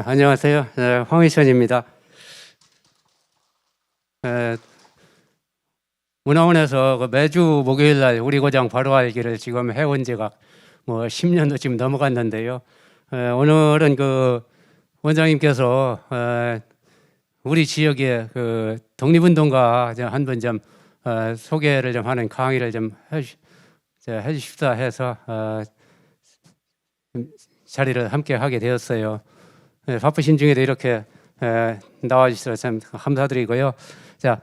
안녕하세요. 황희천입니다. 문화원에서 매주 목요일 날 우리 고장 바로 알기를 지금 해온 지가 10년도 지금 넘어갔는데요. 오늘은 그 원장님께서 우리 지역의 그 독립운동가 한번 좀 소개를 좀 하는 강의를 좀 해주십사 해서 자리를 함께 하게 되었어요. 바쁘신 중에도 이렇게 나와주셔서 참 감사드리고요. 자,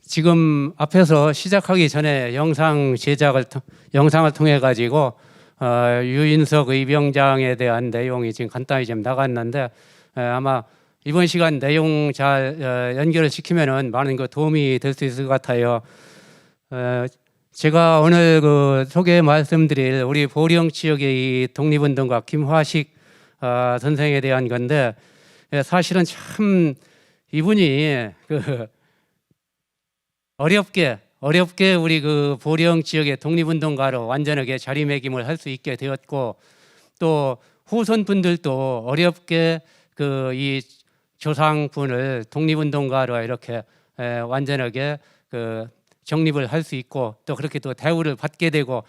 지금 앞에서 시작하기 전에 영상을 통해 가지고 유인석 의병장에 대한 내용이 지금 간단히 좀 나갔는데 아마 이번 시간 내용 잘 연결을 시키면은 많은 그 도움이 될 수 있을 것 같아요. 제가 오늘 그 소개 말씀드릴 우리 보령 지역의 이 독립운동가 김화식 선생에 대한 건데 사실은 참 이분이 그 어렵게 우리 그 보령 지역의 독립운동가로 완전하게 자리매김을 할 수 있게 되었고 또 후손 분들도 어렵게 그 이 조상분을 독립운동가로 이렇게 완전하게 그 정립을 할 수 있고 또 그렇게 또 대우를 받게 되고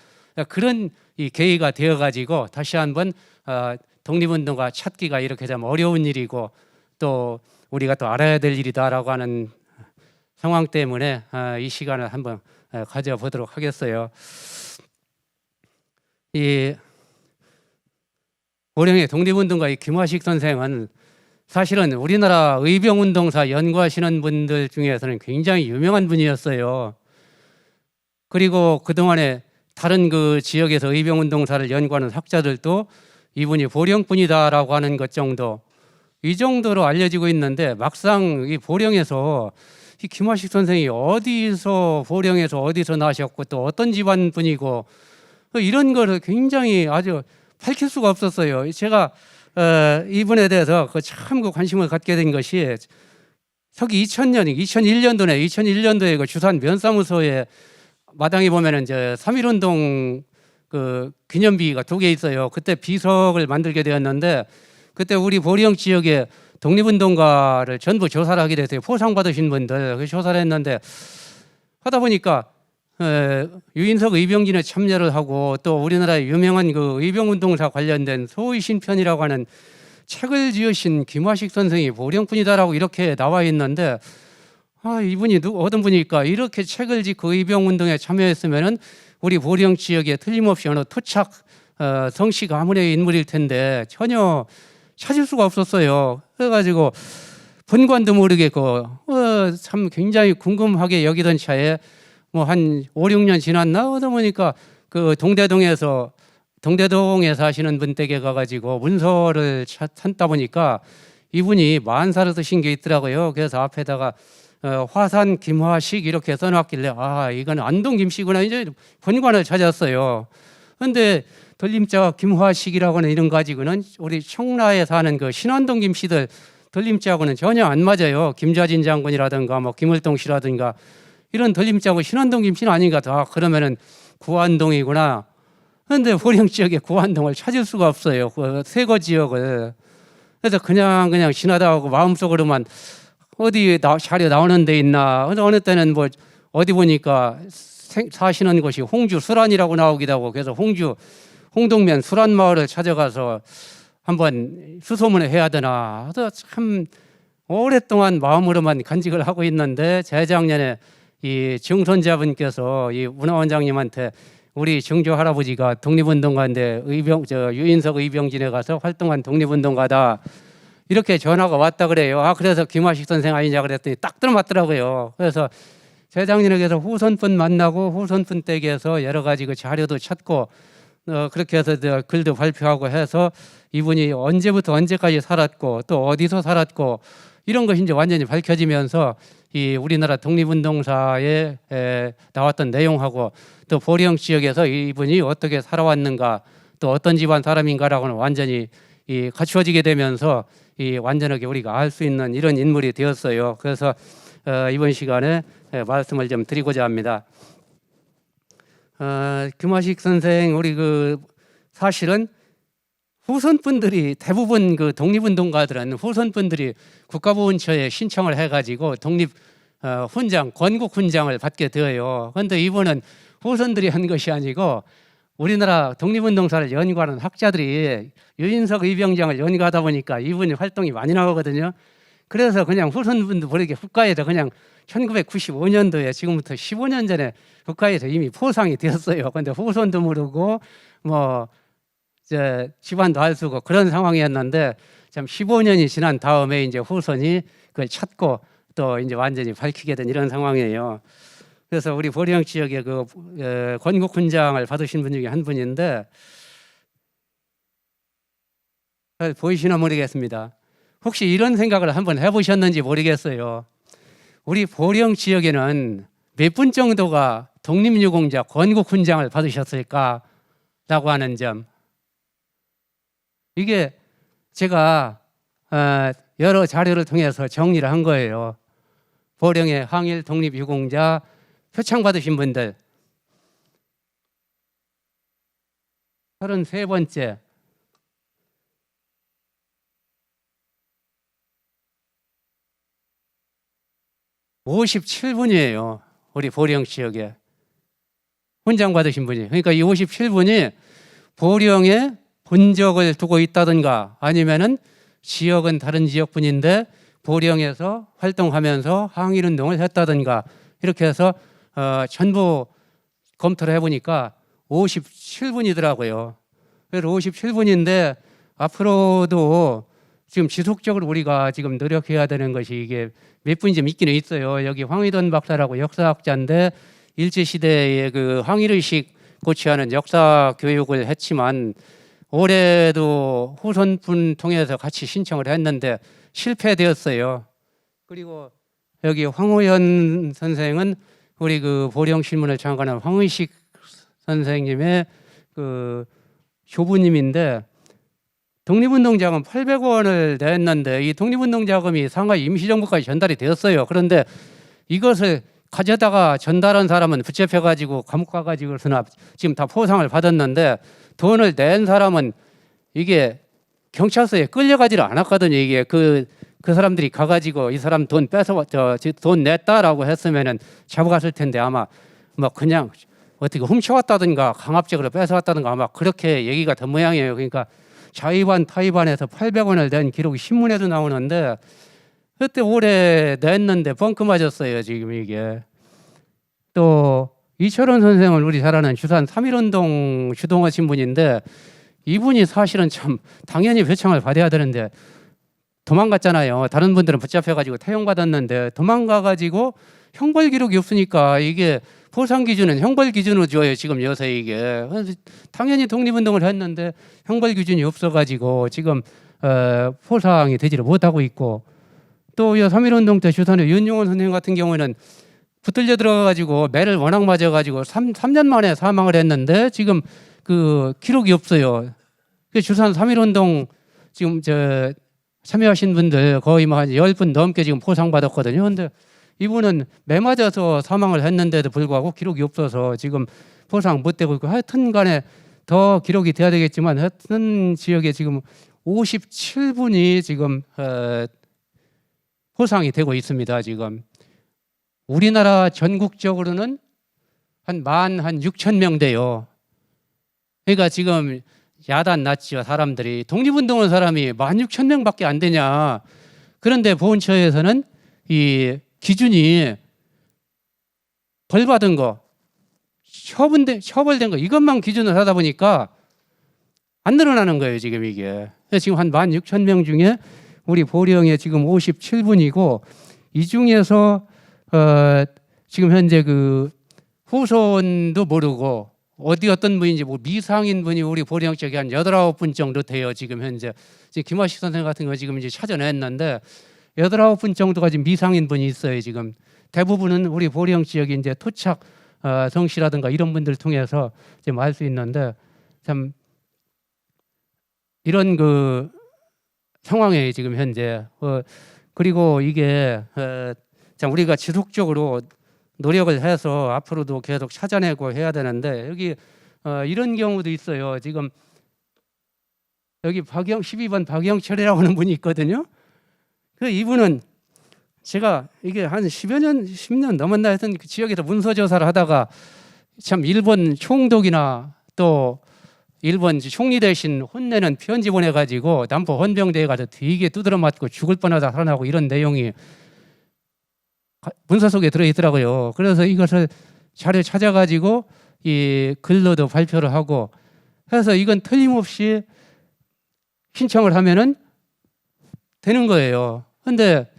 그런 이 계기가 되어 가지고 다시 한번 독립운동가 찾기가 이렇게 좀 어려운 일이고 또 우리가 또 알아야 될 일이다라고 하는 상황 때문에 이 시간을 한번 가져보도록 하겠어요. 이 보령의 독립운동가 이 김화식 선생은 사실은 우리나라 의병운동사 연구하시는 분들 중에서는 굉장히 유명한 분이었어요. 그리고 그동안에 다른 그 지역에서 의병운동사를 연구하는 학자들도 이분이 보령분이다라고 하는 것 정도, 이 정도로 알려지고 있는데 막상 이 보령에서 이 김화식 선생이 보령에서 어디서 나셨고 또 어떤 집안 분이고 이런 거를 굉장히 아주 밝힐 수가 없었어요. 제가 이분에 대해서 참 관심을 갖게 된 것이 서기 2001년도에 그 주산 면사무소에 마당에 보면은 이제 3.1운동 그 기념비가 2개 있어요. 그때 비석을 만들게 되었는데 그때 우리 보령 지역에 독립운동가를 전부 조사를 하게 됐어요. 포상받으신 분들 조사를 했는데 하다 보니까 유인석 의병진에 참여를 하고 또 우리나라의 유명한 그 의병운동사 관련된 소위신편이라고 하는 책을 지으신 김화식 선생이 보령분이다라고 이렇게 나와 있는데 이분이 어떤 분일까? 이렇게 책을 짓고 의병운동에 참여했으면은 우리 보령 지역에 틀림없이 어느 토착 성씨 가문의 인물일 텐데 전혀 찾을 수가 없었어요. 그래가지고 본관도 모르겠고 참 굉장히 궁금하게 여기던 차에 한 5, 6년 지났나? 하다 보니까 그 동대동에 사시는 분 댁에 가가지고 문서를 찾다 보니까 이분이 만사를 쓰신 게 있더라고요. 그래서 앞에다가 화산 김화식 이렇게 써놨길래 이건 안동 김씨구나. 이제 본관을 찾았어요. 그런데 돌림자 김화식이라고 하는 이름 가지고는 우리 청라에 사는 그 신안동 김씨들 돌림자하고는 전혀 안 맞아요. 김좌진 장군이라든가 김을동 씨라든가 이런 돌림자고 신안동 김씨는 아닌가 다 그러면은 구안동이구나. 그런데 보령 지역에 구안동을 찾을 수가 없어요. 그 세거 지역을. 그래서 그냥 지나다 하고 마음속으로만 어디 자료 나오는 데 있나. 어느 때는 어디 보니까 사시는 곳이 홍주 수란이라고 나오기도 하고 그래서 홍동면 수란마을을 찾아가서 한번 수소문을 해야 되나. 참 오랫동안 마음으로만 간직을 하고 있는데 재작년에 이 증손자분께서 이 문화원장님한테 우리 증조 할아버지가 독립운동가인데 유인석 의병진에 가서 활동한 독립운동가다 이렇게 전화가 왔다 그래요. 그래서 김화식 선생 아니냐 그랬더니 딱 들어맞더라고요. 그래서 재작년에 그래서 후손분 만나고 후손분 댁에서 여러 가지 그 자료도 찾고 그렇게 해서 글도 발표하고 해서 이분이 언제부터 언제까지 살았고 또 어디서 살았고 이런 것이 이제 완전히 밝혀지면서 이 우리나라 독립운동사에 나왔던 내용하고 또 보령 지역에서 이분이 어떻게 살아왔는가 또 어떤 집안 사람인가라고는 완전히 갖추어지게 되면서 완전하게 우리가 알 수 있는 이런 인물이 되었어요. 그래서 이번 시간에 말씀을 좀 드리고자 합니다. 김화식 선생 우리 사실은 후손분들이 대부분 그 독립운동가들은 후손분들이 국가보훈처에 신청을 해가지고 독립 훈장, 건국 훈장을 받게 되어요. 그런데 이분은 후손들이 한 것이 아니고 우리나라 독립운동사를 연구하는 학자들이 유인석 의병장을 연구하다 보니까 이분이 활동이 많이 나오거든요. 그래서 그냥 후손분도 모르게 국가에서 그냥 1995년도에 지금부터 15년 전에 국가에서 이미 포상이 되었어요. 근데 후손도 모르고 뭐 이제 집안도 알 수고 그런 상황이었는데 참 15년이 지난 다음에 이제 후손이 그걸 찾고 또 이제 완전히 밝히게 된 이런 상황이에요. 그래서 우리 보령 지역에 그 건국훈장을 받으신 분 중에 한 분인데 보이시나 모르겠습니다. 혹시 이런 생각을 한번 해보셨는지 모르겠어요. 우리 보령 지역에는 몇 분 정도가 독립유공자 건국훈장을 받으셨을까라고 하는 점. 이게 제가 여러 자료를 통해서 정리를 한 거예요. 보령의 항일 독립유공자 표창 받으신 분들 33번째 57분이에요. 우리 보령 지역에 훈장 받으신 분이. 그러니까 이 57분이 보령에 본적을 두고 있다든가 아니면은 지역은 다른 지역분인데 보령에서 활동하면서 항일운동을 했다든가 이렇게 해서 전부 검토를 해보니까 57분이더라고요. 그래서 57분인데 앞으로도 지금 지속적으로 우리가 지금 노력해야 되는 것이 이게 몇 분이 좀 있기는 있어요. 여기 황희돈 박사라고 역사학자인데 일제시대의 그 항일의식 고취하는 역사 교육을 했지만 올해도 후손분 통해서 같이 신청을 했는데 실패되었어요. 그리고 여기 황호연 선생은 우리 그 보령신문을 창간한 황의식 선생님의 그 조부님인데 독립운동자금 800원을 냈는데 이 독립운동자금이 상하이 임시정부까지 전달이 되었어요. 그런데 이것을 가져다가 전달한 사람은 붙잡혀가지고 감옥 가가지고 지금 다 포상을 받았는데 돈을 낸 사람은 이게 경찰서에 끌려가지를 않았거든요. 이게 그 사람들이 가가지고 이 사람 돈 돈 냈다라고 했으면은 잡아갔을 텐데 아마 뭐 그냥 어떻게 훔쳐왔다든가 강압적으로 뺏어왔다든가 아마 그렇게 얘기가 된 모양이에요. 그러니까 자의반 타의반에서 800원을 낸 기록이 신문에도 나오는데 그때 올해 냈는데 뻥크 맞았어요. 지금 이게. 또 이철원 선생은 우리 잘 아는 주산 3.1운동 주동하신 분인데 이분이 사실은 참 당연히 표창을 받아야 되는데 도망갔잖아요. 다른 분들은 붙잡혀가지고 태용받았는데 도망가가지고 형벌 기록이 없으니까 이게 포상 기준은 형벌 기준으로 줘요. 지금 요새 이게. 당연히 독립운동을 했는데 형벌 기준이 없어가지고 지금 포상이 되지를 못하고 있고 또 3.1운동 때 주산의 윤용원 선생님 같은 경우에는 붙들려 들어가가지고 매를 워낙 맞아가지고 3년 만에 사망을 했는데 지금 그 기록이 없어요. 그 주산 3.1운동 지금 참여하신 분들 거의 뭐 한 10분 넘게 지금 포상받았거든요. 근데 이분은 매 맞아서 사망을 했는데도 불구하고 기록이 없어서 지금 포상 못 되고 있고 하여튼 간에 더 기록이 돼야 되겠지만 하여튼 지역에 지금 57분이 지금 포상이 되고 있습니다. 지금 우리나라 전국적으로는 한 16,000명 돼요. 그러니까 지금 야단 났죠. 사람들이 독립운동하는 사람이 16,000명밖에 안 되냐. 그런데 보훈처에서는 이 기준이 벌받은 거, 처벌된 거 이것만 기준으로 하다 보니까 안 늘어나는 거예요. 지금 이게. 지금 한 16,000명 중에 우리 보령에 지금 57분이고 이 중에서 지금 현재 그 후손도 모르고 어떤 분인지 뭐 미상인 분이 우리 보령 쪽에 한 8, 9분 정도 돼요. 지금 현재. 지금 김화식 선생 같은 거 지금 이제 찾아냈는데 8, 9분 정도가 지금 미상인 분이 있어요. 지금 대부분은 우리 보령 지역에 이제 토착 성씨라든가 이런 분들 통해서 지금 알 수 있는데 참 이런 그 상황에 지금 현재 그리고 이게 참 우리가 지속적으로 노력을 해서 앞으로도 계속 찾아내고 해야 되는데 여기 이런 경우도 있어요. 지금 여기 12번 박영철이라고 하는 분이 있거든요. 그 이분은 제가 이게 한 10년 넘었나 하여튼 그 지역에서 문서 조사를 하다가 참 일본 총독이나 또 일본 총리 대신 혼내는 편지 보내가지고 남포 헌병대에 가서 되게 두드러 맞고 죽을 뻔하다 살아나고 이런 내용이 문서 속에 들어있더라고요. 그래서 이것을 자료 찾아가지고 이 글로도 발표를 하고 해서 이건 틀림없이 신청을 하면은 되는 거예요. 근데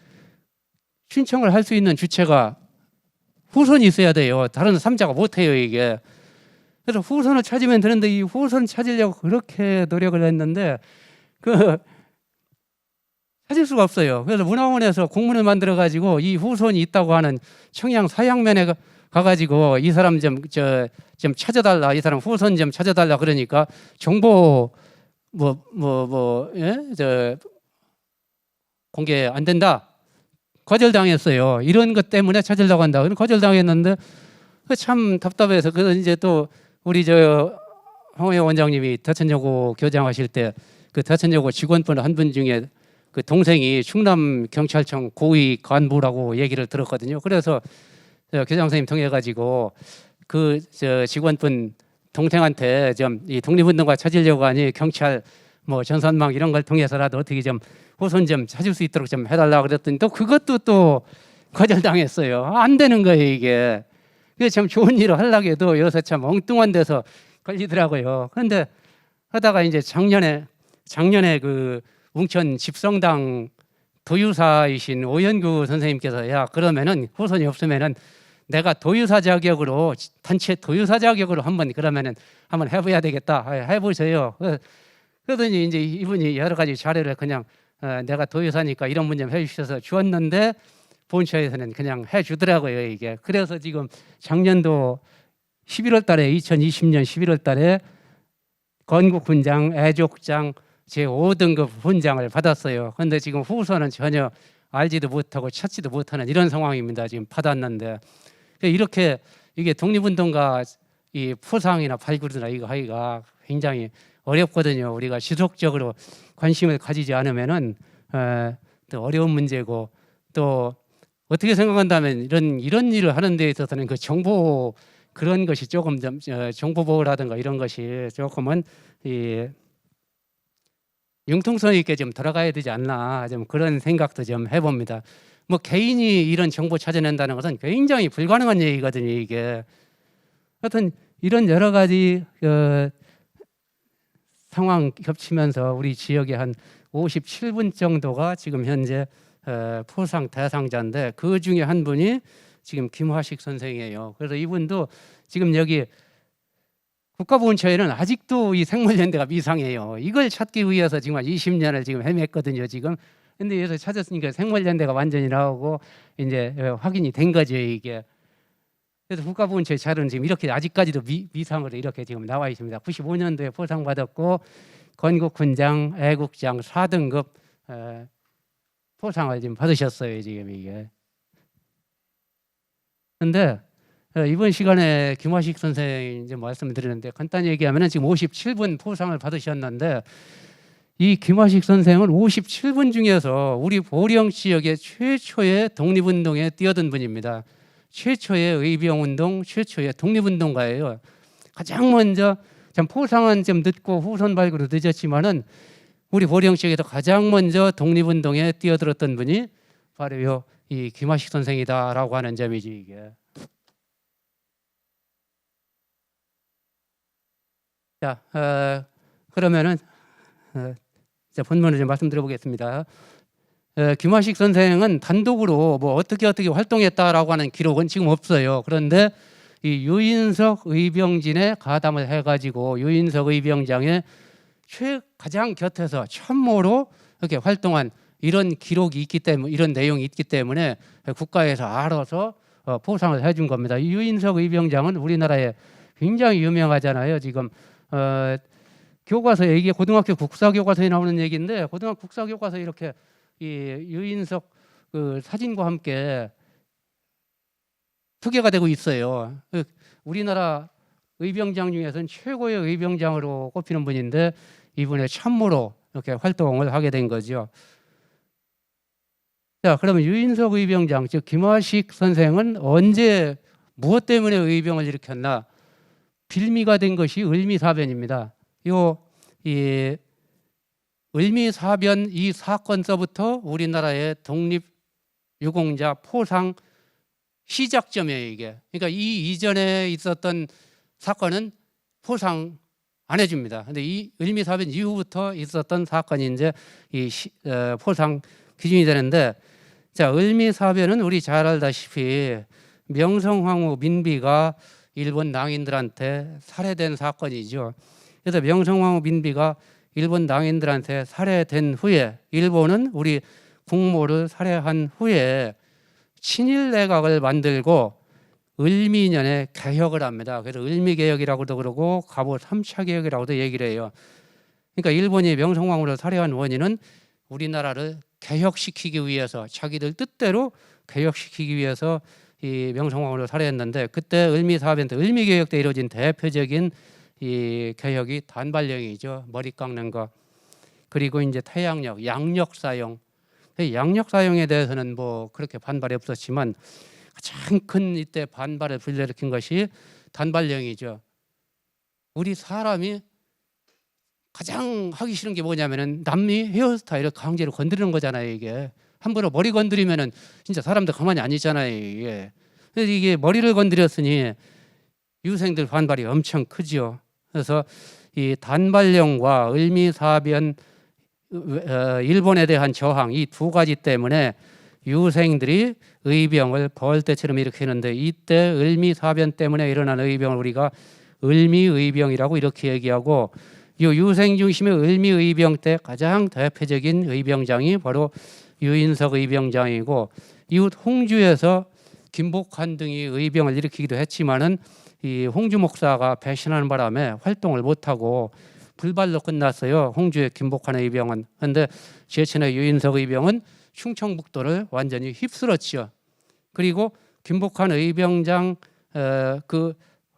신청을 할 수 있는 주체가 후손이 있어야 돼요. 다른 삼자가 못 해요, 이게. 그래서 후손을 찾으면 되는데 이 후손 찾으려고 그렇게 노력을 했는데 찾을 수가 없어요. 그래서 문화원에서 공문을 만들어 가지고 이 후손이 있다고 하는 청양 사양면에 가가지고 이 사람 좀 찾아달라, 이 사람 후손 좀 찾아달라 그러니까 정보 공개 안 된다. 거절당했어요. 이런 것 때문에 찾으려고 한다. 거절당했는데 참 답답해서 그래서 이제 또 우리 황호영 원장님이 대천여고 교장하실 때 그 대천여고 직원분 한 분 중에 그 동생이 충남 경찰청 고위 간부라고 얘기를 들었거든요. 그래서 교장 선생님 통해 가지고 그 직원분 동생한테 좀 이 독립운동가 찾으려고 하니 경찰 뭐 전산망 이런 걸 통해서라도 어떻게 좀 후손 좀 찾을 수 있도록 좀 해달라 그랬더니 또 그것도 또 거절당했어요. 안 되는 거예요, 이게. 그게 참 좋은 일을 하려고 해도 요새 참 엉뚱한 데서 걸리더라고요. 그런데 하다가 이제 작년에 그 웅천 집성당 도유사이신 오연구 선생님께서 야 그러면은 후손이 없으면은 내가 도유사 자격으로 단체 도유사 자격으로 그러면은 한번 해봐야 되겠다. 해보세요. 그러더니 이제 이분이 여러 가지 자료를 그냥 내가 도유사니까 이런 분 좀 해주셔서 주었는데 본처에서는 그냥 해주더라고요, 이게. 그래서 지금 작년도 11월 달에 2020년 11월 달에 건국훈장, 애족장 제5등급 훈장을 받았어요. 그런데 지금 후손은 전혀 알지도 못하고 찾지도 못하는 이런 상황입니다. 지금 받았는데 이렇게 이게 독립운동가 이 포상이나 발굴이나 이거 하기가 굉장히 어렵거든요. 우리가 지속적으로 관심을 가지지 않으면은 또 어려운 문제고 또 어떻게 생각한다면 이런 일을 하는 데 있어서는 그 정보 그런 것이 조금 좀 정보 보호라든가 이런 것이 조금은 이 융통성 있게 좀 들어가야 되지 않나 좀 그런 생각도 좀 해봅니다. 뭐 개인이 이런 정보 찾아낸다는 것은 굉장히 불가능한 얘기거든요, 이게. 하여튼 이런 여러 가지 상황 겹치면서 우리 지역에 한 57분 정도가 지금 현재 포상 대상자인데 그 중에 한 분이 지금 김화식 선생이에요. 그래서 이분도 지금 여기 국가보훈처에는 아직도 이 생물연대가 미상해요. 이걸 찾기 위해서 지금 20년을 지금 헤맸거든요, 지금. 근데 여기서 찾았으니까 생물연대가 완전히 나오고 이제 확인이 된 거죠, 이게. 그래서 국가보훈처의 자료는 지금 이렇게 아직까지도 미상으로 이렇게 지금 나와 있습니다. 95년도에 포상받았고 건국훈장, 애국장 4등급 포상을 지금 받으셨어요, 지금 이게. 근데 이번 시간에 김화식 선생님 이제 말씀드리는데 간단히 얘기하면은 지금 57분 포상을 받으셨는데 이 김화식 선생은 57분 중에서 우리 보령 지역의 최초의 독립운동에 뛰어든 분입니다. 최초의 의병운동, 최초의 독립운동가예요. 가장 먼저 참 포상은 좀 늦고 후손 발굴도 늦었지만은 우리 보령 지역에서 가장 먼저 독립운동에 뛰어들었던 분이 바로 이 김화식 선생이다라고 하는 점이지 이게. 자, 그러면은 본문을 좀 말씀드려보겠습니다. 김화식 선생은 단독으로 뭐 어떻게 활동했다라고 하는 기록은 지금 없어요. 그런데 이 유인석 의병진에 가담을 해가지고 유인석 의병장의 가장 곁에서 참모로 이렇게 활동한 이런 기록이 있기 때문에 이런 내용이 있기 때문에 국가에서 알아서 포상을 해준 겁니다. 유인석 의병장은 우리나라에 굉장히 유명하잖아요. 지금 교과서에 이게 고등학교 국사교과서에 나오는 얘기인데 고등학교 국사교과서에 이렇게 이 유인석 그 사진과 함께 소개가 되고 있어요. 우리나라 의병장 중에서는 최고의 의병장으로 꼽히는 분인데 이분의 참모로 이렇게 활동을 하게 된 거죠. 자, 그러면 유인석 의병장, 즉 김화식 선생은 언제 무엇 때문에 의병을 일으켰나? 빌미가 된 것이 을미사변입니다. 이 을미사변 이 사건서부터 우리나라의 독립유공자 포상 시작점이에요, 이게. 그러니까 이 이전에 있었던 사건은 포상 안 해줍니다. 근데 이 을미사변 이후부터 있었던 사건이 이제 포상 기준이 되는데, 자, 을미사변은 우리 잘 알다시피 명성황후 민비가 일본 낭인들한테 살해된 사건이죠. 그래서 명성황후 민비가 일본 낭인들한테 살해된 후에 일본은 우리 국모를 살해한 후에 친일 내각을 만들고 을미년에 개혁을 합니다. 그래서 을미개혁이라고도 그러고 갑오 3차 개혁이라고도 얘기를 해요. 그러니까 일본이 명성황후를 살해한 원인은 우리나라를 개혁시키기 위해서, 자기들 뜻대로 개혁시키기 위해서 이 명성황후를 살해했는데, 그때 을미사변 때 을미개혁 때 이루어진 대표적인 이 개혁이 단발령이죠. 머리 깎는 거. 그리고 이제 태양력, 양력 사용. 양력 사용에 대해서는 뭐 그렇게 반발이 없었지만 가장 큰 이때 반발을 불러일으킨 것이 단발령이죠. 우리 사람이 가장 하기 싫은 게 뭐냐면은 남미 헤어스타일을 강제로 건드리는 거잖아요. 이게 함부로 머리 건드리면은 진짜 사람들 가만히 안 있잖아요. 이게. 그래서 이게 머리를 건드렸으니 유생들 반발이 엄청 크죠. 그래서 이 단발령과 을미사변 일본에 대한 저항, 이 두 가지 때문에 유생들이 의병을 벌떼처럼 일으키는데, 이때 을미사변 때문에 일어난 의병을 우리가 을미의병이라고 이렇게 얘기하고, 이 유생 중심의 을미의병 때 가장 대표적인 의병장이 바로 유인석 의병장이고, 이웃 홍주에서 김복환 등이 의병을 일으키기도 했지만은 이 홍주 목사가 배신하는 바람에 활동을 못하고 불발로 끝났어요. 홍주의 김복환 의병은. 그런데 제천의 유인석 의병은 충청북도를 완전히 휩쓸었죠. 그리고 김복환 의병장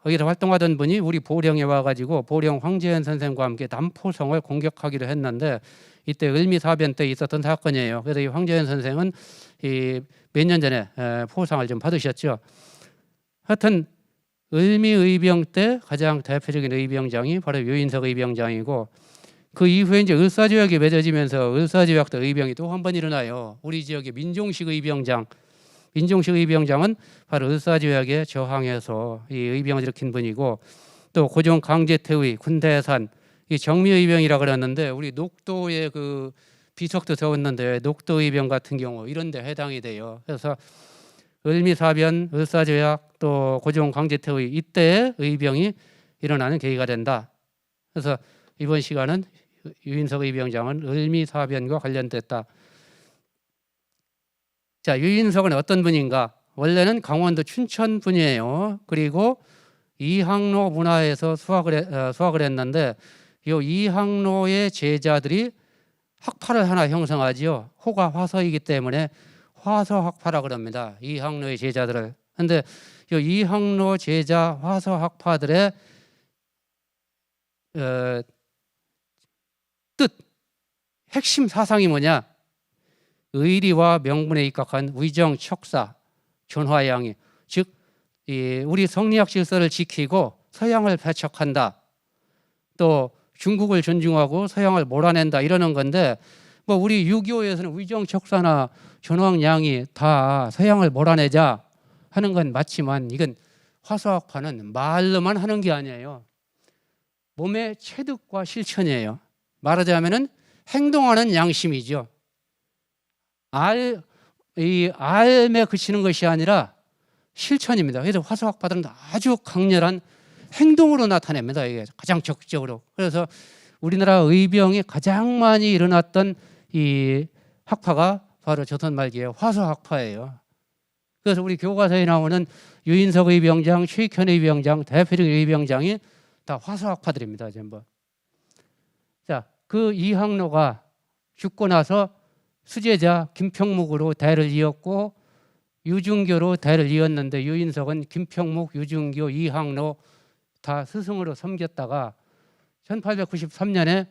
거기서 활동하던 분이 우리 보령에 와가지고 보령 황재현 선생과 함께 남포성을 공격하기로 했는데, 이때 을미사변 때 있었던 사건이에요. 그래서 이 황재현 선생은 몇 년 전에 포상을 좀 받으셨죠. 하여튼 을미의병 때 가장 대표적인 의병장이 바로 유인석 의병장이고, 그 이후에 이제 을사조약이 맺어지면서 을사조약 때 의병이 또 한 번 일어나요. 우리 지역의 민종식 의병장. 민종식 의병장은 바로 을사조약에 저항해서 이 의병을 일으킨 분이고, 또 고종 강제퇴의, 군대산, 이 정미의병이라 그랬는데 우리 녹도의 그 비석도 세웠는데 녹도 의병 같은 경우 이런 데 해당이 돼요. 그래서 을미사변, 을사조약, 또 고종 강제퇴의, 이때의 의병이 일어나는 계기가 된다. 그래서 이번 시간은 유인석 의병장은 을미사변과 관련됐다. 자, 유인석은 어떤 분인가? 원래는 강원도 춘천 분이에요. 그리고 이항로 문화에서 수학을 했는데, 이 이항로의 제자들이 학파를 하나 형성하지요. 호가 화서이기 때문에 화서학파라 그럽니다. 이항로의 제자들을. 그런데 이 이항로 제자 화서학파들의 뜻, 핵심 사상이 뭐냐? 의리와 명분에 입각한 위정, 척사, 존화양이, 즉 우리 성리학 질서를 지키고 서양을 배척한다. 또 중국을 존중하고 서양을 몰아낸다, 이러는 건데, 뭐 우리 유교에서는 위정, 척사나 존화양이 다 서양을 몰아내자 하는 건 맞지만, 이건 화서학파는 말로만 하는 게 아니에요. 몸의 체득과 실천이에요. 말하자면은 행동하는 양심이죠. 알에 그치는 것이 아니라 실천입니다. 그래서 화서학파들은 아주 강렬한 행동으로 나타냅니다. 이게 가장 적극적으로. 그래서 우리나라 의병이 가장 많이 일어났던 이 학파가 바로 조선 말기의 화서학파예요. 그래서 우리 교과서에 나오는 유인석 의병장, 최익현 의병장, 대표적인 의병장이 다 화서학파들입니다. 전부. 자, 그 이항로가 죽고 나서 수제자 김평묵으로 대를 이었고, 유중교로 대를 이었는데, 유인석은 김평묵, 유중교, 이항로 다 스승으로 섬겼다가 1893년에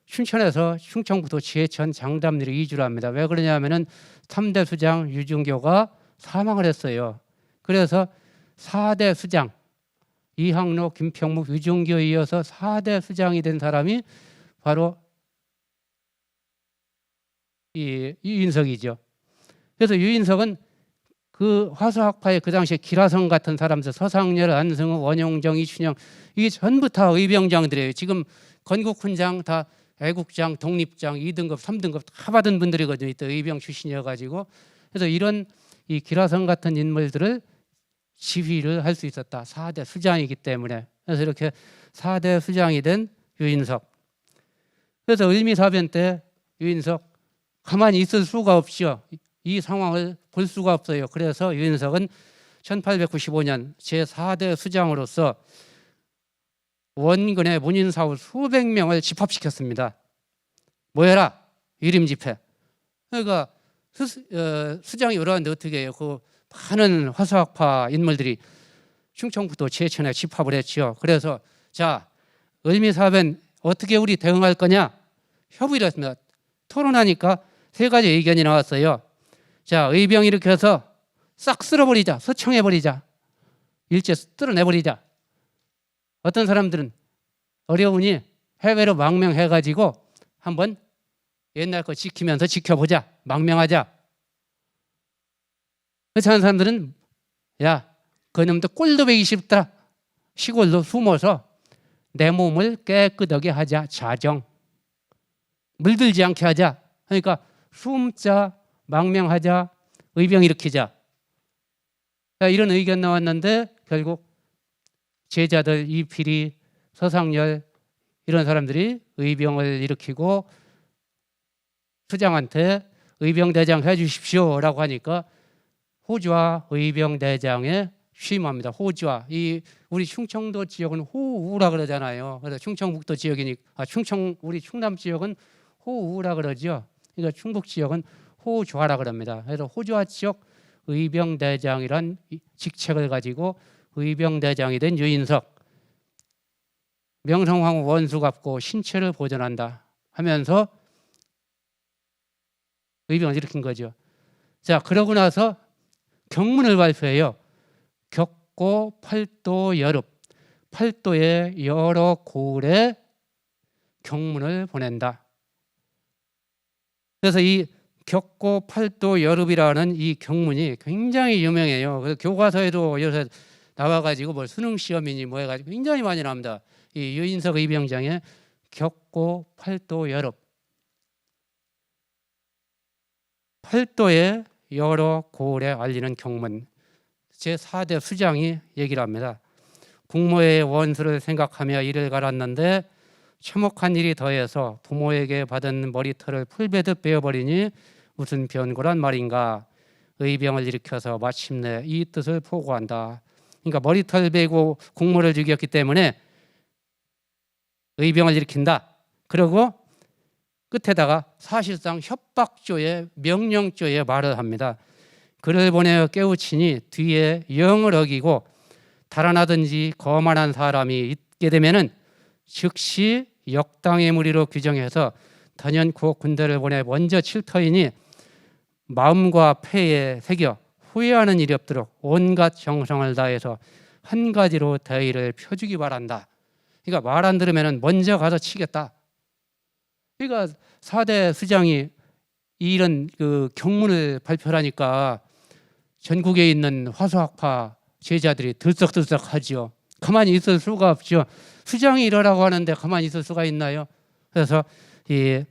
춘천에서 충청북도 지해천 장담리로 이주를 합니다. 왜 그러냐면은 3대 수장 유중교가 사망을 했어요. 그래서 4대 수장 이항로, 김평묵, 유중교에 이어서 4대 수장이 된 사람이 바로 이 유인석이죠. 그래서 유인석은 그 화수학파의 그 당시에 기라성 같은 사람들, 서상열, 안승우, 원용정, 이춘영, 이게 전부 다 의병장들이에요. 지금 건국훈장 다 애국장, 독립장 2등급, 3등급 다 받은 분들이거든요. 이때 의병 출신이어가지고. 그래서 이런 이 기라성 같은 인물들을 지휘를 할 수 있었다. 4대 수장이기 때문에. 그래서 이렇게 4대 수장이 된 유인석. 그래서 을미사변 때 유인석 가만히 있을 수가 없죠. 이 상황을 볼 수가 없어요. 그래서 유인석은 1895년 제4대 수장으로서 원근의 문인사후 수백 명을 집합시켰습니다. 모여라! 이림 집회. 그러니까 수장이 올라왔는데 어떻게 해요? 그 많은 화수학파 인물들이 충청북도 지해천에 집합을 했죠. 그래서 자, 을미사변 어떻게 우리 대응할 거냐? 협의를 했습니다. 토론하니까 세 가지 의견이 나왔어요. 자, 의병 일으켜서 싹 쓸어버리자. 서청해버리자. 일제 쓸어내버리자. 어떤 사람들은 어려우니 해외로 망명해가지고 한번 옛날 거 지키면서 지켜보자. 망명하자. 그렇지 않은 사람들은 야, 그놈도 꼴도 보기 싫다. 시골로 숨어서 내 몸을 깨끗하게 하자. 자정. 물들지 않게 하자. 그러니까 숨자, 망명하자, 의병 일으키자. 이런 의견 나왔는데 결국 제자들 이필이, 서상열 이런 사람들이 의병을 일으키고 수장한테 의병대장 해주십시오라고 하니까 호주와 의병대장에 취임합니다. 호주와 이 우리 충청도 지역은 호우라 그러잖아요. 그래서 충청북도 지역이니까 우리 충남 지역은 호우라 그러죠. 그러니까 충북 지역은 호주화라 그럽니다. 그래서 호주화 지역 의병대장이란 직책을 가지고 의병대장이 된 유인석. 명성황후 원수 갚고 신체를 보존한다 하면서 의병을 일으킨 거죠. 자, 그러고 나서 경문을 발표해요. 격고 팔도 여릅. 팔도의 여러 고을에 경문을 보낸다. 그래서 이 격고 팔도 여릅이라는 이 경문이 굉장히 유명해요. 그래서 교과서에도 요새 나와가지고 뭐 수능 시험이니 뭐 해가지고 굉장히 많이 나옵니다. 이 유인석 의병장의 격고 팔도 여릅. 팔도의 여러 고을에 알리는 경문. 제4대 수장이 얘기를 합니다. 국모의 원수를 생각하며 이를 갈았는데 참혹한 일이 더해서 부모에게 받은 머리털을 풀베듯 베어버리니 무슨 변고란 말인가. 의병을 일으켜서 마침내 이 뜻을 포고한다. 그러니까 머리털 베고 국모를 죽였기 때문에 의병을 일으킨다. 그리고 끝에다가 사실상 협박조의 명령조의 말을 합니다. 그를 보내어 깨우치니 뒤에 영을 어기고 달아나든지 거만한 사람이 있게 되면은 즉시 역당의 무리로 규정해서 단연코 군대를 보내 먼저 칠 터이니 마음과 폐에 새겨 후회하는 일이 없도록 온갖 정성을 다해서 한 가지로 대의를 펴주기 바란다. 그러니까 말 안 들으면 먼저 가서 치겠다. 그러니까 4대 수장이 이런 그 경문을 발표하니까 전국에 있는 화수학파 제자들이 들썩들썩하지요. 가만히 있을 수가 없죠. 수장이 이러라고 하는데 가만히 있을 수가 있나요? 그래서 이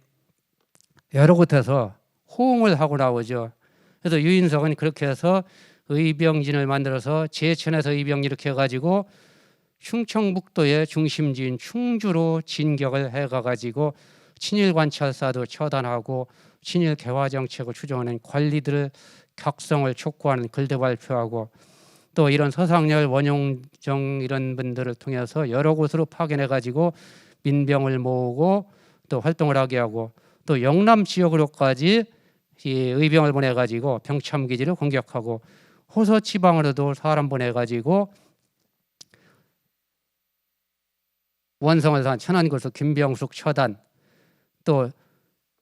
여러 곳에서 호응을 하고 나오죠. 그래서 유인석은 그렇게 해서 의병진을 만들어서 제천에서 의병 이렇게 해가지고 충청북도의 중심지인 충주로 진격을 해가가지고 친일 관찰사도 처단하고 친일 개화 정책을 추종하는 관리들을 격성을 촉구하는 글도 발표하고 또 이런 서상열, 원용정 이런 분들을 통해서 여러 곳으로 파견해가지고 민병을 모으고 또 활동을 하게 하고 또 영남 지역으로까지 이 의병을 보내가지고 병참기지를 공격하고 호서 지방으로도 사람 보내가지고 원성을 산 천안고수 김병숙 처단 또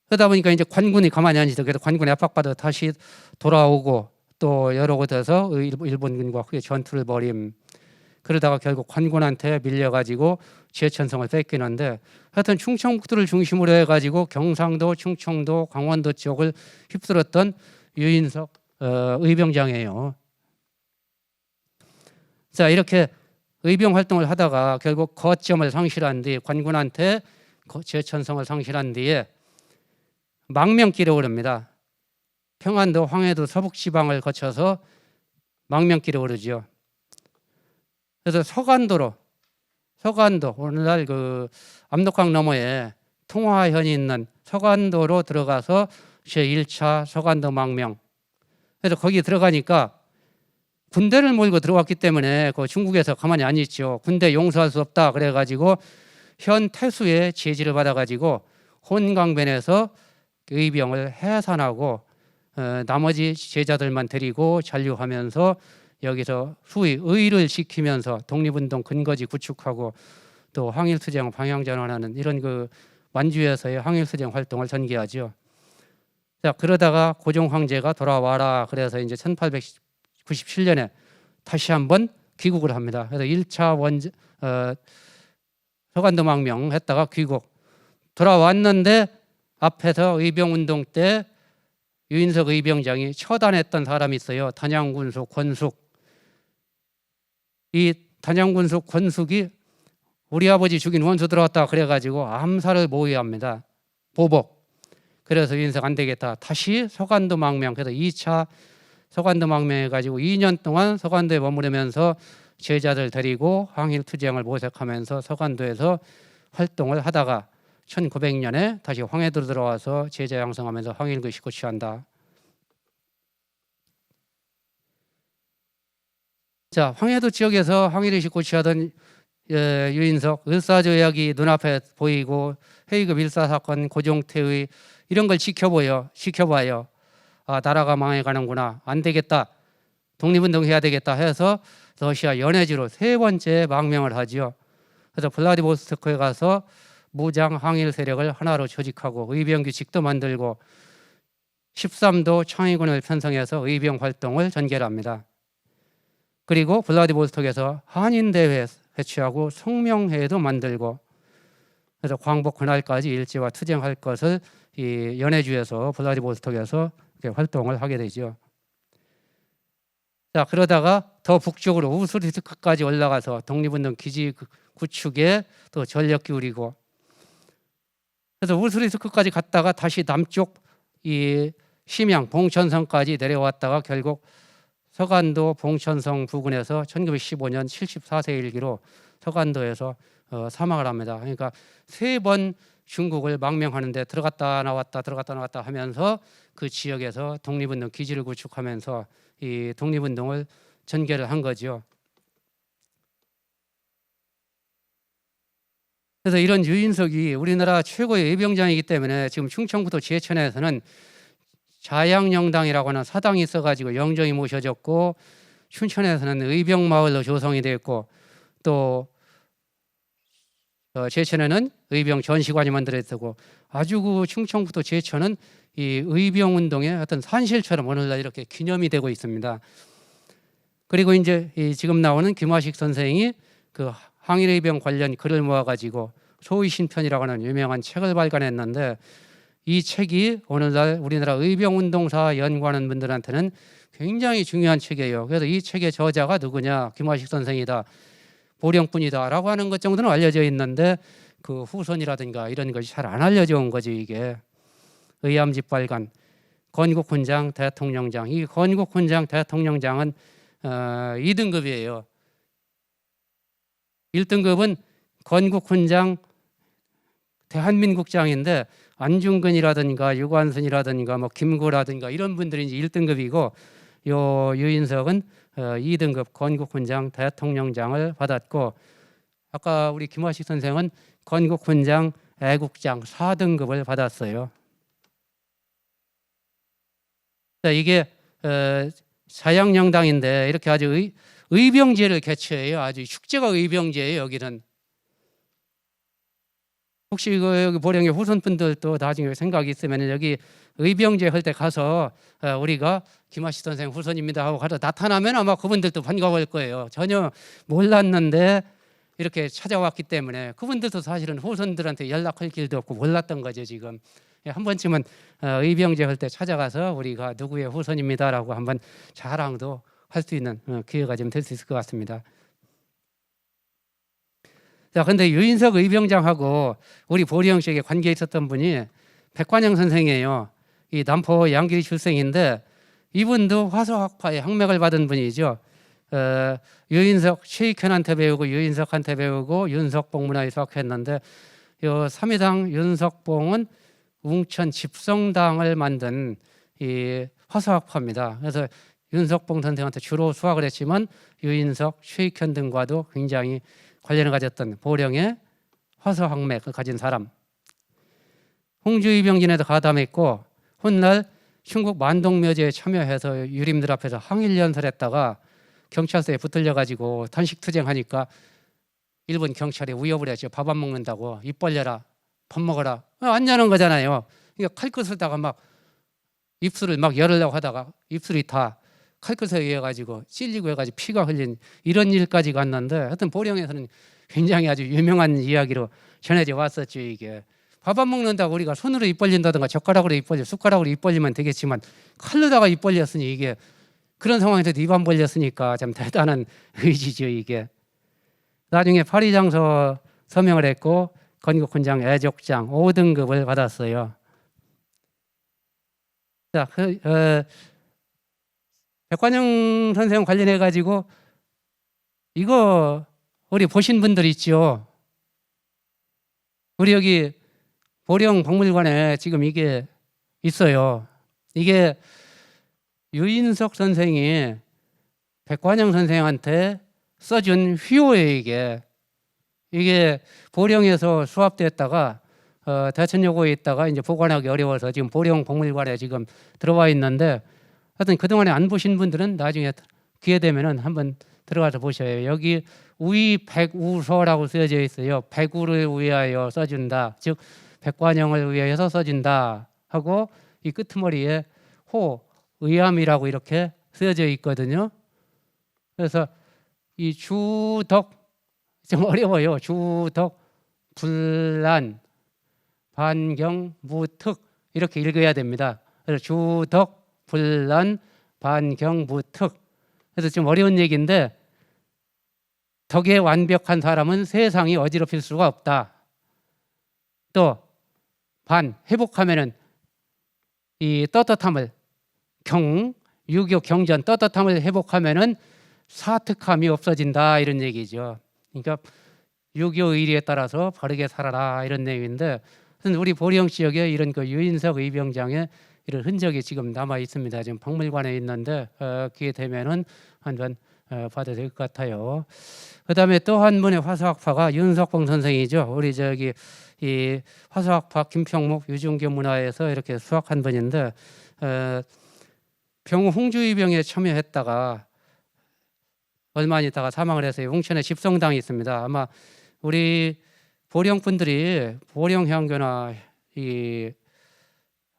그러다 보니까 이제 관군이 가만히 안 있어. 그래서 관군에 압박받아 다시 돌아오고 또 여러 곳에서 일본군과 크게 전투를 벌임. 그러다가 결국 관군한테 밀려가지고 제천성을 뺏기는데 하여튼 충청북도를 중심으로 해가지고 경상도, 충청도, 강원도 지역을 휩쓸었던 유인석 의병장이에요. 자, 이렇게 의병 활동을 하다가 결국 거점을 상실한 뒤 관군한테 제천성을 상실한 뒤에 망명길에 오릅니다. 평안도, 황해도, 서북지방을 거쳐서 망명길에 오르죠. 그래서 서간도 오늘날 그 압록강 너머에 통화현이 있는 서간도로 들어가서 제1차 서간도 망명. 그래서 거기 들어가니까 군대를 몰고 들어왔기 때문에 그 중국에서 가만히 안 있죠. 군대 용서할 수 없다 그래가지고 현 태수의 제지를 받아가지고 혼강변에서 의병을 해산하고 나머지 제자들만 데리고 잔류하면서 여기서 소위 의를 지키면서 독립운동 근거지 구축하고 또 항일투쟁 방향전환하는 이런 그 만주에서의 항일투쟁 활동을 전개하죠. 자, 그러다가 고종 황제가 돌아와라 그래서 이제 1897년에 다시 한번 귀국을 합니다. 그래서 1차 서간도 망명 했다가 귀국 돌아왔는데 앞에서 의병운동 때 유인석 의병장이 처단했던 사람이 있어요. 단양군수 권숙. 이 단양군수 권숙이 우리 아버지 죽인 원수 들어왔다 그래가지고 암살을 모의합니다. 보복. 그래서 유인석 안 되겠다. 다시 서간도 망명. 그래서 2차 서간도 망명해가지고 2년 동안 서간도에 머무르면서 제자들 데리고 항일투쟁을 모색하면서 서간도에서 활동을 하다가 1900년에 다시 황해도로 들어와서 제자 양성하면서 항일교시 고취한다. 자, 황해도 지역에서 항일의식 고취하던 유인석 을사조약이 눈앞에 보이고 헤이그 밀사사건 고종태의 이런 걸 지켜봐요. 아, 나라가 망해가는구나. 안 되겠다. 독립운동해야 되겠다 해서 러시아 연해주로 세 번째 망명을 하지요. 그래서 블라디보스토크에 가서 무장 항일 세력을 하나로 조직하고 의병 규칙도 만들고 13도 창의군을 편성해서 의병 활동을 전개합니다. 그리고 블라디보스톡에서 한인대회 회취하고 성명회도 만들고 그래서 광복 그날까지 일제와 투쟁할 것을 이 연해주에서 블라디보스톡에서 활동을 하게 되죠. 자, 그러다가 더 북쪽으로 우스리스크까지 올라가서 독립운동 기지 구축에 또 전력 기울이고 그래서 우스리스크까지 갔다가 다시 남쪽 이 심양 봉천성까지 내려왔다가 결국 서간도 봉천성 부근에서 1915년 74세 일기로 서간도에서 사망을 합니다. 그러니까 세 번 중국을 망명하는데 들어갔다 나왔다 하면서 그 지역에서 독립운동 기지를 구축하면서 이 독립운동을 전개를 한 거죠. 그래서 이런 유인석이 우리나라 최고의 의병장이기 때문에 지금 충청북도 제천에서는 자양영당이라고 하는 사당이 있어가지고 영정이 모셔졌고 춘천에서는 의병마을로 조성이 되었고 또 제천에는 의병 전시관이 만들어졌고 아주 그 충청북도 제천은 이 의병운동의 어떤 산실처럼 오늘날 이렇게 기념이 되고 있습니다. 그리고 이제 지금 나오는 김화식 선생이 그 항일의병 관련 글을 모아가지고 소위신편이라고 하는 유명한 책을 발간했는데 이 책이 오늘날 우리나라 의병운동사 연구하는 분들한테는 굉장히 중요한 책이에요. 그래서 이 책의 저자가 누구냐? 김화식 선생이다. 보령뿐이다 라고 하는 것 정도는 알려져 있는데 그 후손이라든가 이런 것이 잘 안 알려져 온 거지. 이게 의암집 발간 건국훈장 대통령장. 이 건국훈장 대통령장은 2등급이에요 1등급은 건국훈장 대한민국장인데 안중근이라든가 유관순이라든가 뭐 김구라든가 이런 분들이 이제 1등급이고 요 유인석은 2등급 건국훈장 대통령장을 받았고 아까 우리 김화식 선생은 건국훈장 애국장 4등급을 받았어요. 자, 이게 자양영당인데 이렇게 아주 의병제를 개최해요. 아주 축제가 의병제예요. 여기는 혹시 이거 여기 보령의 후손분들도 나중에 생각이 있으면 여기 의병제 할 때 가서 우리가 김하식 선생 후손입니다 하고 가서 나타나면 아마 그분들도 반가워할 거예요. 전혀 몰랐는데 이렇게 찾아왔기 때문에 그분들도 사실은 후손들한테 연락할 길도 없고 몰랐던 거죠. 지금 한 번쯤은 의병제 할 때 찾아가서 우리가 누구의 후손입니다라고 한번 자랑도 할 수 있는 기회가 좀 될 수 있을 것 같습니다. 자, 근데 유인석 의병장하고 우리 보령시에게 관계 있었던 분이 백관영 선생이에요. 이 남포 양길이 출생인데 이분도 화서학파의 학맥을 받은 분이죠. 유인석 최익현한테 배우고 유인석한테 배우고 윤석봉 문화에 수학했는데 요 삼위당 윤석봉은 웅천 집성당을 만든 이 화서학파입니다. 그래서 윤석봉 선생한테 주로 수학을 했지만 유인석, 최익현 등과도 굉장히 관련을 가졌던 보령의 화서학맥을 가진 사람. 홍주의병진에도 가담했고 훗날 충북 만동묘제에 참여해서 유림들 앞에서 항일연설했다가 경찰서에 붙들려 가지고 단식투쟁하니까 일본 경찰이 위협을 했죠. 밥 안 먹는다고 입 벌려라, 밥 먹어라. 안 여는 거잖아요. 그러니까 칼끝을다가 막 입술을 막 열으려고 하다가 입술이 다 칼끝에 의해 가지고 찔리고 해가지고 피가 흘린 이런 일까지 갔는데 하여튼 보령에서는 굉장히 아주 유명한 이야기로 전해져 왔었죠. 이게 밥 안 먹는다고 우리가 손으로 입 벌린다든가 젓가락으로 입 벌려 숟가락으로 입 벌리면 되겠지만 칼로다가 입 벌렸으니 이게 그런 상황에서도 입 안 벌렸으니까 참 대단한 의지죠. 이게 나중에 파리장서 서명을 했고 건국훈장 애족장 5등급을 받았어요. 자, 백관영 선생 관련해 가지고 이거 우리 보신 분들 있죠. 우리 여기 보령 박물관에 지금 이게 있어요. 이게 유인석 선생이 백관영 선생한테 써준 휘호예요. 이게 보령에서 수합됐다가 대천여고에 있다가 이제 보관하기 어려워서 지금 보령 박물관에 지금 들어와 있는데 하여튼 그동안에 안 보신 분들은 나중에 기회 되면은 한번 들어가서 보셔요. 여기 우이 백우서라고 쓰여져 있어요. 백우를 위하여 써준다. 즉 백관영을 위하여서 써준다 하고 이 끄트머리에 호 의암이라고 이렇게 쓰여져 있거든요. 그래서 이 주덕 좀 어려워요. 주덕 불란 반경 무특 이렇게 읽어야 됩니다. 그래서 주덕 불란 반경 무특. 그래서 좀 어려운 얘기인데 덕에 완벽한 사람은 세상이 어지럽힐 수가 없다. 또 반 회복하면은 이 떳떳함을 유교 경전 떳떳함을 회복하면은 사특함이 없어진다 이런 얘기죠. 그러니까 유교 의리에 따라서 바르게 살아라 이런 내용인데 우리 보령 지역에 이런 그 유인석 의병장의 이런 흔적이 지금 남아 있습니다. 지금 박물관에 있는데 기회 되면은 한번 봐도 될 것 같아요. 그다음에 또 한 분의 화서학파가 윤석봉 선생이죠. 우리 저기 이 화서학파 김평목 유중교 문화에서 이렇게 수학한 분인데 병우 홍주의병에 참여했다가 얼마 안 있다가 사망을 해서 용천에 집성당이 있습니다. 아마 우리 보령 분들이 보령 향교나 이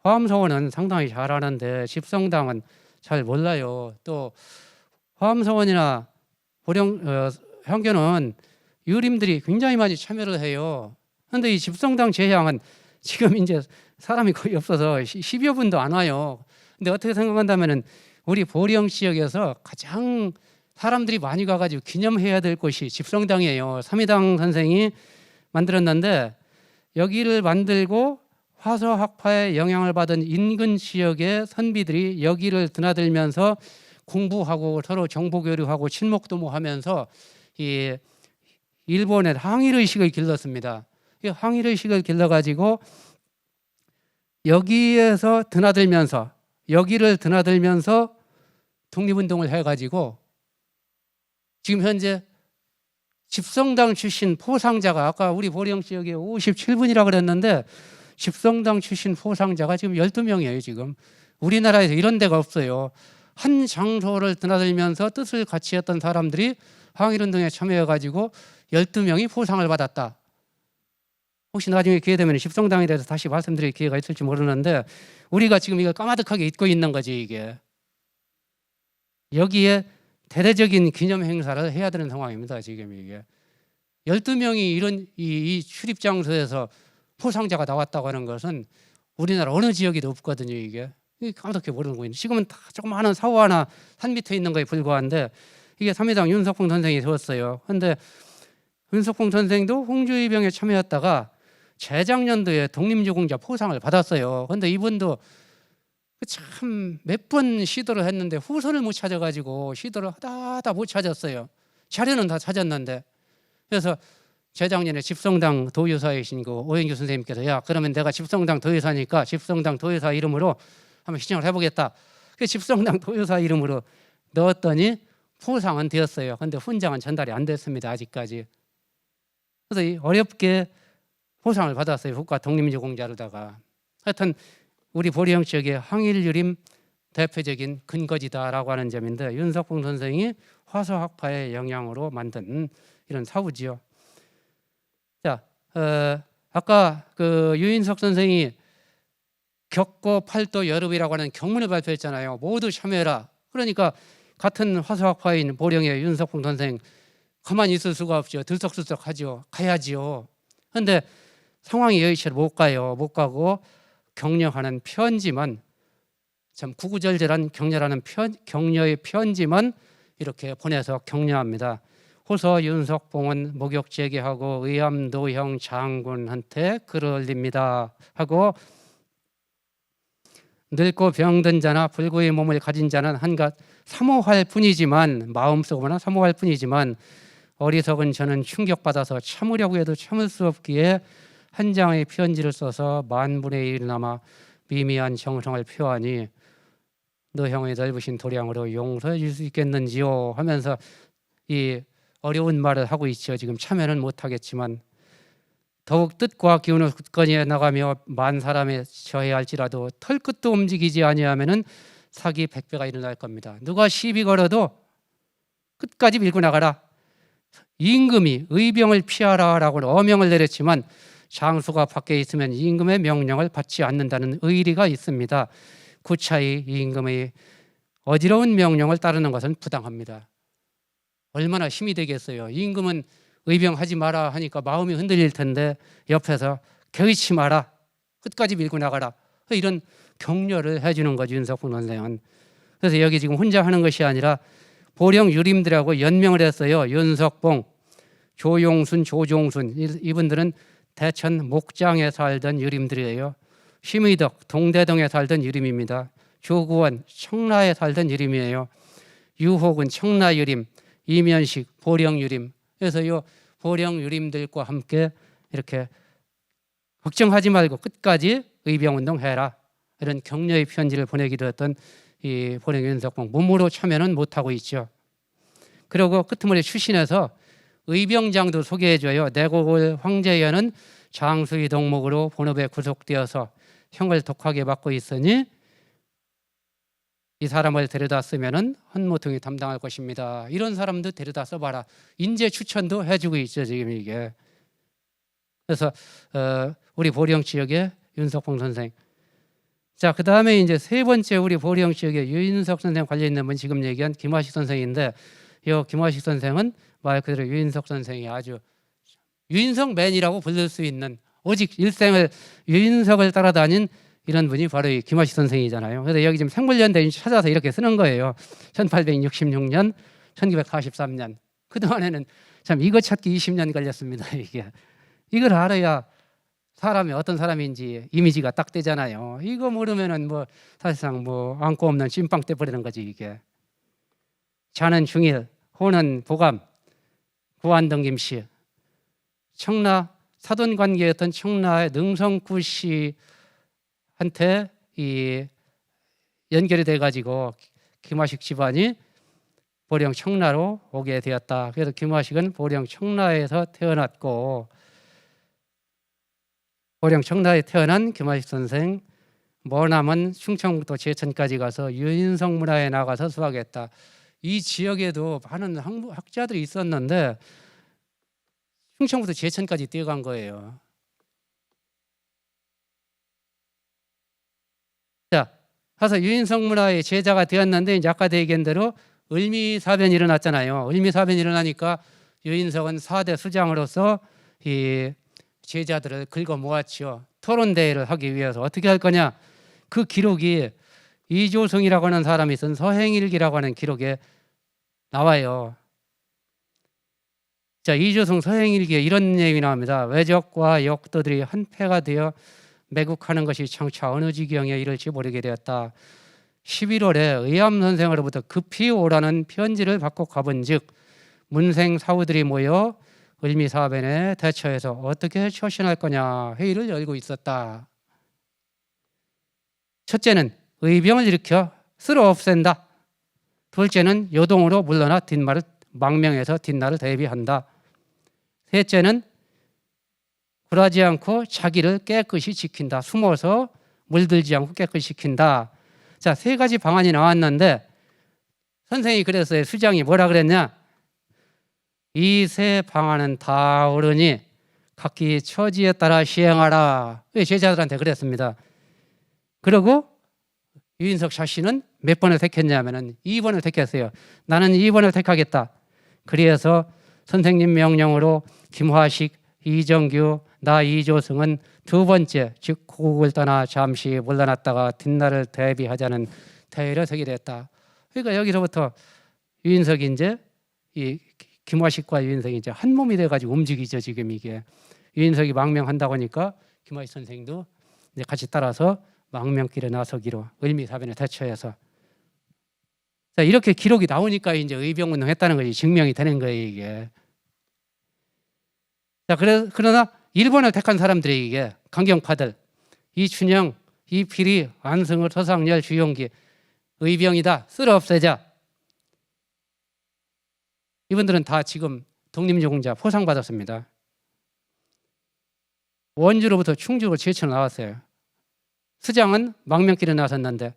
화엄서원은 상당히 잘 아는데 집성당은 잘 몰라요. 또 화엄서원이나 보령 향교는 유림들이 굉장히 많이 참여를 해요. 그런데 이 집성당 제향은 지금 이제 사람이 거의 없어서 10여 분도 안 와요. 근데 어떻게 생각한다면은 우리 보령 지역에서 가장 사람들이 많이 가가지고 기념해야 될 곳이 집성당이에요. 삼위당 선생이 만들었는데 여기를 만들고 화서학파의 영향을 받은 인근 지역의 선비들이 여기를 드나들면서 공부하고 서로 정보교류하고 친목도모하면서 이 일본의 항일의식을 길렀습니다. 이 항일의식을 길러가지고 여기에서 드나들면서 여기를 드나들면서 독립운동을 해가지고 지금 현재 집성당 출신 포상자가 아까 우리 보령 지역에 57분이라고 그랬는데 집성당 출신 포상자가 지금 12명이에요. 지금 우리나라에서 이런 데가 없어요. 한 장소를 드나들면서 뜻을 같이 했던 사람들이 항일운동에 참여해가지고 12명이 포상을 받았다. 혹시 나중에 기회 되면 십성당에 대해서 다시 말씀드릴 기회가 있을지 모르는데 우리가 지금 이걸 까마득하게 잊고 있는 거지 이게. 여기에 대대적인 기념 행사를 해야 되는 상황입니다. 지금 이게 12명이 이런 이 출입 장소에서 포상자가 나왔다고 하는 것은 우리나라 어느 지역에도 없거든요. 이게 까마득하게 모르는 거예요. 지금은 다 조그마한 사고 하나 산 밑에 있는 거에 불과한데 이게 삼위당 윤석봉 선생이 세웠어요. 그런데 윤석봉 선생도 홍주의병에 참여했다가 재작년도에 독립유공자 포상을 받았어요. 그런데 이분도 참 몇 번 시도를 했는데 후손을 못 찾아가지고 시도를 하다 못 찾았어요. 자료는 다 찾았는데. 그래서 재작년에 집성당 도의사이신 그 오영규 선생님께서 야 그러면 내가 집성당 도의사니까 집성당 도의사 이름으로 한번 신청을 해보겠다. 그 집성당 도의사 이름으로 넣었더니 포상은 되었어요. 그런데 훈장은 전달이 안 됐습니다. 아직까지. 그래서 이 어렵게 포상을 받았어요. 국가 독립유공자로다가. 하여튼 우리 보령 지역의 항일유림 대표적인 근거지다라고 하는 점인데 윤석봉 선생이 화서학파의 영향으로 만든 이런 사우지요. 자, 아까 그 유인석 선생이 격고 팔도 여름이라고 하는 경문을 발표했잖아요. 모두 참여해라. 그러니까 같은 화서학파인 보령의 윤석봉 선생 가만히 있을 수가 없죠. 들썩들썩하죠. 가야지요. 그런데 상황이 여의치 못 가요. 못 가고 격려하는 편지만 참 구구절절한 격려라는 격려의 편지만 이렇게 보내서 격려합니다. 호서 윤석봉은 목욕 재개하고 의암도형 장군한테 글을 올립니다 하고 늙고 병든 자나 불구의 몸을 가진 자는 한갓 사모할 뿐이지만 마음속으로나 사모할 뿐이지만 어리석은 저는 충격받아서 참으려고 해도 참을 수 없기에 한 장의 편지를 써서 만분의 1이나마 미미한 정성을 표하니 너 형의 넓으신 도량으로 용서해 줄 수 있겠는지요 하면서 이 어려운 말을 하고 있죠. 지금 참여는 못하겠지만 더욱 뜻과 기운을 굳건히 나가며 만 사람에 처해야 할지라도 털끝도 움직이지 아니하면은 사기 100배가 일어날 겁니다. 누가 시비 걸어도 끝까지 밀고 나가라. 임금이 의병을 피하라라고 어명을 내렸지만 장수가 밖에 있으면 임금의 명령을 받지 않는다는 의리가 있습니다. 구차히 임금의 어지러운 명령을 따르는 것은 부당합니다. 얼마나 힘이 되겠어요. 임금은 의병하지 마라 하니까 마음이 흔들릴 텐데 옆에서 개의치 마라. 끝까지 밀고 나가라. 이런 격려를 해주는 거죠. 윤석봉 선생은. 그래서 여기 지금 혼자 하는 것이 아니라 보령 유림들하고 연명을 했어요. 윤석봉, 조용순, 조종순 이분들은 대천 목장에 살던 유림들이에요. 심의덕, 동대동에 살던 유림입니다. 조구원, 청라에 살던 유림이에요. 유혹은 청라 유림, 이면식, 보령 유림. 그래서 이 보령 유림들과 함께 이렇게 걱정하지 말고 끝까지 의병운동 해라. 이런 격려의 편지를 보내기도 했던 이 보령 윤석봉. 몸으로 참여는 못하고 있죠. 그리고 끄트머리 출신에서 의병장도 소개해줘요. 내곡을 황제연은 장수의 동목으로 본업에 구속되어서 형을 독하게 받고 있으니 이 사람을 데려다 쓰면은 헌모통이 담당할 것입니다. 이런 사람도 데려다 써봐라. 인재 추천도 해주고 있죠 지금 이게. 그래서 우리 보령 지역의 윤석봉 선생. 자, 그 다음에 이제 세 번째 우리 보령 지역의 유인석 선생 관련 있는 분 지금 얘기한 김화식 선생인데 이 김화식 선생은 말 그대로 유인석 선생이 아주 유인석맨이라고 부를 수 있는 오직 일생을 유인석을 따라다닌 이런 분이 바로 이 김화식 선생이잖아요. 그래서 여기 지금 생물연대 찾아서 이렇게 쓰는 거예요. 1866년, 1943년. 그동안에는 참 이거 찾기 20년 걸렸습니다. 이걸 알아야 사람이 어떤 사람인지 이미지가 딱 되잖아요. 이거 모르면은 뭐 사실상 뭐 안고 없는 찐빵 떼버리는 거지 이게. 자는 중일, 호는 보감, 구안동 김씨, 청라 사돈 관계였던 청라의 능성구 씨한테 이 연결이 돼가지고 김화식 집안이 보령 청라로 오게 되었다. 그래서 김화식은 보령 청라에서 태어났고 보령 청라에 태어난 김화식 선생 머남은 충청북도 제천까지 가서 유인석 문화에 나가서 수학했다. 이 지역에도 많은 학자들이 있었는데 충청부터 제천까지 뛰어간 거예요. 자, 가서 유인석 문화의 제자가 되었는데 이제 아까 얘기한 대로 을미사변이 일어났잖아요. 을미사변이 일어나니까 유인석은 4대 수장으로서 이 제자들을 긁어 모았지요. 토론 대회를 하기 위해서 어떻게 할 거냐? 그 기록이 이조승이라고 하는 사람이 쓴 서행일기라고 하는 기록에 나와요. 자, 이조승 서행일기에 이런 내용이 나옵니다. 외적과 역도들이 한패가 되어 매국하는 것이 장차 어느 지경에 이를지 모르게 되었다. 11월에 의암 선생으로부터 급히 오라는 편지를 받고 가본즉 문생 사우들이 모여 을미사변에 대처해서 어떻게 처신할 거냐 회의를 열고 있었다. 첫째는 의병을 일으켜 쓸어 없앤다. 둘째는 요동으로 물러나 뒷말을 망명해서 뒷날을 대비한다. 셋째는 굴하지 않고 자기를 깨끗이 지킨다. 숨어서 물들지 않고 깨끗이 지킨다. 자, 세 가지 방안이 나왔는데 선생이 그랬어요. 수장이 뭐라 그랬냐? 이 세 방안은 다 옳으니 각기 처지에 따라 시행하라. 제자들한테 그랬습니다. 그리고 유인석 자신은 몇 번을 택했냐면은 2번을 택했어요. 나는 2번을 택하겠다. 그래서 선생님 명령으로 김화식, 이정규, 나 이조승은 두 번째, 즉 고국을 떠나 잠시 물러났다가 뒷날을 대비하자는 대회를 서게 됐다. 그러니까 여기서부터 유인석이 이제 이 김화식과 유인석이 이제 한 몸이 돼가지고 움직이죠. 지금 이게 유인석이 망명한다고 하니까 김화식 선생도 이제 같이 따라서 망명길에 나서기로 을미사변에 대처해서. 자, 이렇게 기록이 나오니까 이제 의병운동 했다는 것이 증명이 되는 거예요, 이게. 자, 그러나 1번을 택한 사람들이 이게 강경파들, 이춘영, 이필이, 안승을, 서상열, 주용기 의병이다. 쓸어 없애자. 이분들은 다 지금 독립유공자 포상받았습니다. 원주로부터 충주로 제쳐 나왔어요. 수장은 망명길에 나섰는데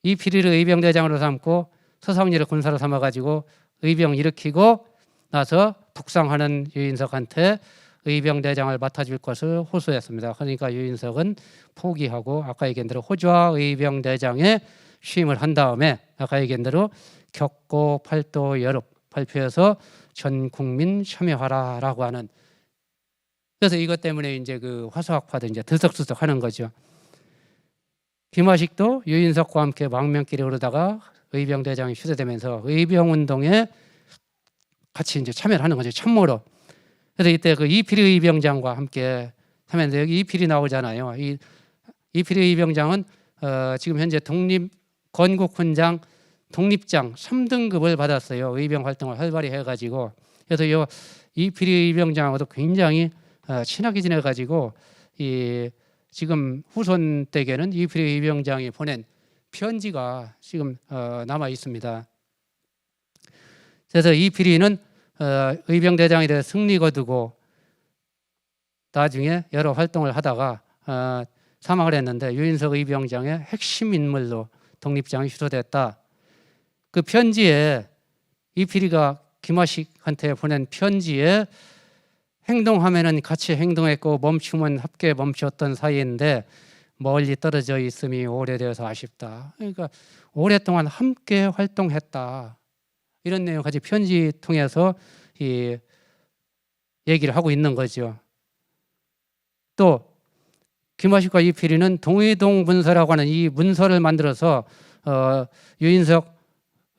이필이를 의병대장으로 삼고 서상열을 군사로 삼아가지고 의병 일으키고 나서 북상하는 유인석한테 의병대장을 맡아줄 것을 호소했습니다. 그러니까 유인석은 포기하고 아까 얘기한 대로 호주와 의병대장에 취임을 한 다음에 아까 얘기한 대로 격고 팔도 여릅 발표해서 전 국민 참여하라라고 하는. 그래서 이것 때문에 이제 그 화수학파도 이제 들썩들썩하는 거죠. 김화식도 유인석과 함께 망명길에 오르다가 의병대장이 휴대되면서 의병운동에 같이 이제 참여를 하는 거죠. 참모로. 그래서 이때 그 이필이 의병장과 함께 하면서 여기 이필이 나오잖아요. 이필이 의병장은 지금 현재 건국훈장 독립장 3등급을 받았어요. 의병 활동을 활발히 해가지고. 그래서 이필이 의병장하고도 굉장히 친하게 지내가지고 지금 후손 댁에는 이필이 의병장이 보낸 편지가 지금 남아 있습니다. 그래서 이필이는 의병대장에 대해 승리 거두고 나중에 여러 활동을 하다가 사망을 했는데 유인석 의병장의 핵심 인물로 독립장이 휴소됐다. 그 편지에 이필이가 김화식한테 보낸 편지에 행동하면은 같이 행동했고 멈추면 함께 멈췄던 사이인데 멀리 떨어져 있음이 오래되어서 아쉽다. 그러니까 오랫동안 함께 활동했다. 이런 내용 같이 편지 통해서 이 얘기를 하고 있는 거죠. 또 김화식과 이필이는 동의동 문서라고 하는 이 문서를 만들어서 유인석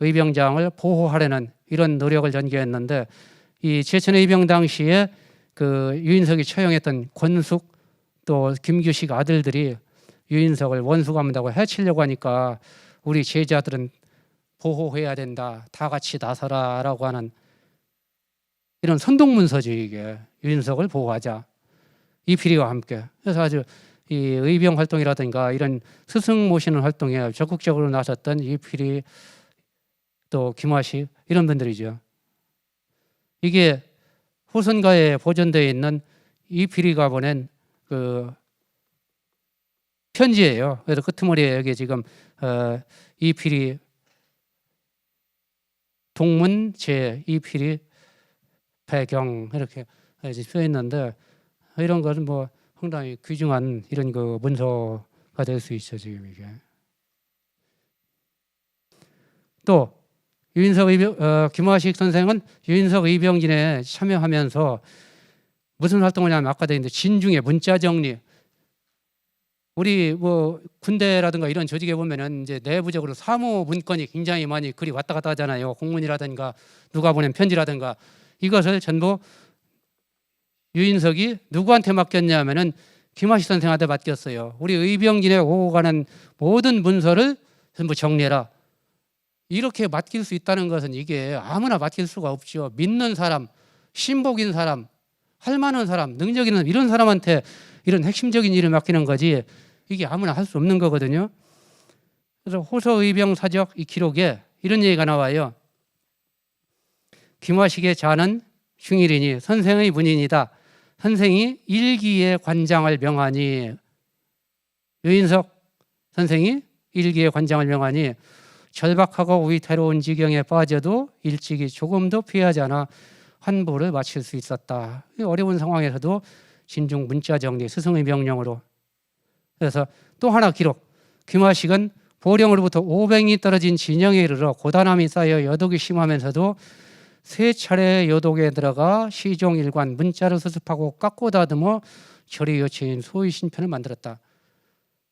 의병장을 보호하려는 이런 노력을 전개했는데 이 제천 의병 당시에 그 유인석이 처형했던 권숙 또 김규식 아들들이 유인석을 원수감다고 해치려고 하니까 우리 제자들은 보호해야 된다. 다 같이 나서라라고 하는 이런 선동문서죠. 이게 유인석을 보호하자. 이필이와 함께. 그래서 아주 이 의병 활동이라든가 이런 스승 모시는 활동에 적극적으로 나섰던 이필이 또 김화식 이런 분들이죠. 이게 후손가에 보존되어 있는 이필이가 보낸 그 편지예요. 그래서 끄트머리에 여기 지금 이필이 동문 제 이필이 배경 이렇게 써 있는데 이런 것은 뭐 상당히 귀중한 이런 그 문서 될 수 있죠. 지금 이게 또 김화식 선생은 유인석 의병진에 참여하면서 무슨 활동을 하냐면 아까 되어 있는데 진중의 문자 정리. 우리 뭐 군대라든가 이런 조직에 보면은 이제 내부적으로 사무 문건이 굉장히 많이 글이 왔다 갔다 하잖아요. 공문이라든가 누가 보낸 편지라든가 이것을 전부 유인석이 누구한테 맡겼냐면은 김화식 선생한테 맡겼어요. 우리 의병진에 오고 가는 모든 문서를 전부 정리해라. 이렇게 맡길 수 있다는 것은 이게 아무나 맡길 수가 없죠. 믿는 사람, 신복인 사람, 할 만한 사람, 능력 있는 이런 사람한테 이런 핵심적인 일을 맡기는 거지 이게 아무나 할 수 없는 거거든요. 그래서 호서의병 사적 이 기록에 이런 얘기가 나와요. 김화식의 자는 중일이니 선생의 문인이다. 선생이 일기의 관장을 명하니 유인석 선생이 일기의 관장을 명하니 절박하고 위태로운 지경에 빠져도 일찍이 조금도 피하지 않아 환부를 마칠 수 있었다. 어려운 상황에서도 진중 문자 정리 스승의 명령으로. 그래서 또 하나 기록. 김화식은 보령으로부터 500리 떨어진 진영에 이르러 고단함이 쌓여 여독이 심하면서도 3차례 여독에 들어가 시종일관 문자를 수습하고 깎고 다듬어 절의 여체인 소위 신편을 만들었다.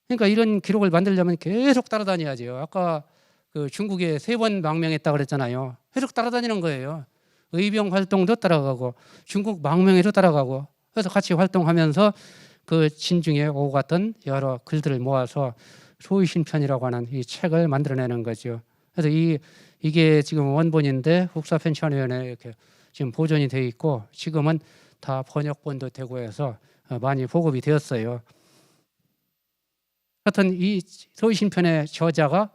그러니까 이런 기록을 만들려면 계속 따라다녀야죠. 아까 그 중국에 3번 망명했다 그랬잖아요. 계속 따라다니는 거예요. 의병 활동도 따라가고 중국 망명에도 따라가고 그래서 같이 활동하면서 그 진중에 오고 갔던 여러 글들을 모아서 소위신편이라고 하는 이 책을 만들어내는 거죠. 그래서 이게 지금 원본인데 국사편찬위원회에 이렇게 지금 보존이 돼 있고 지금은 다 번역본도 되고 해서 많이 보급이 되었어요. 하여튼 이 소위신편의 저자가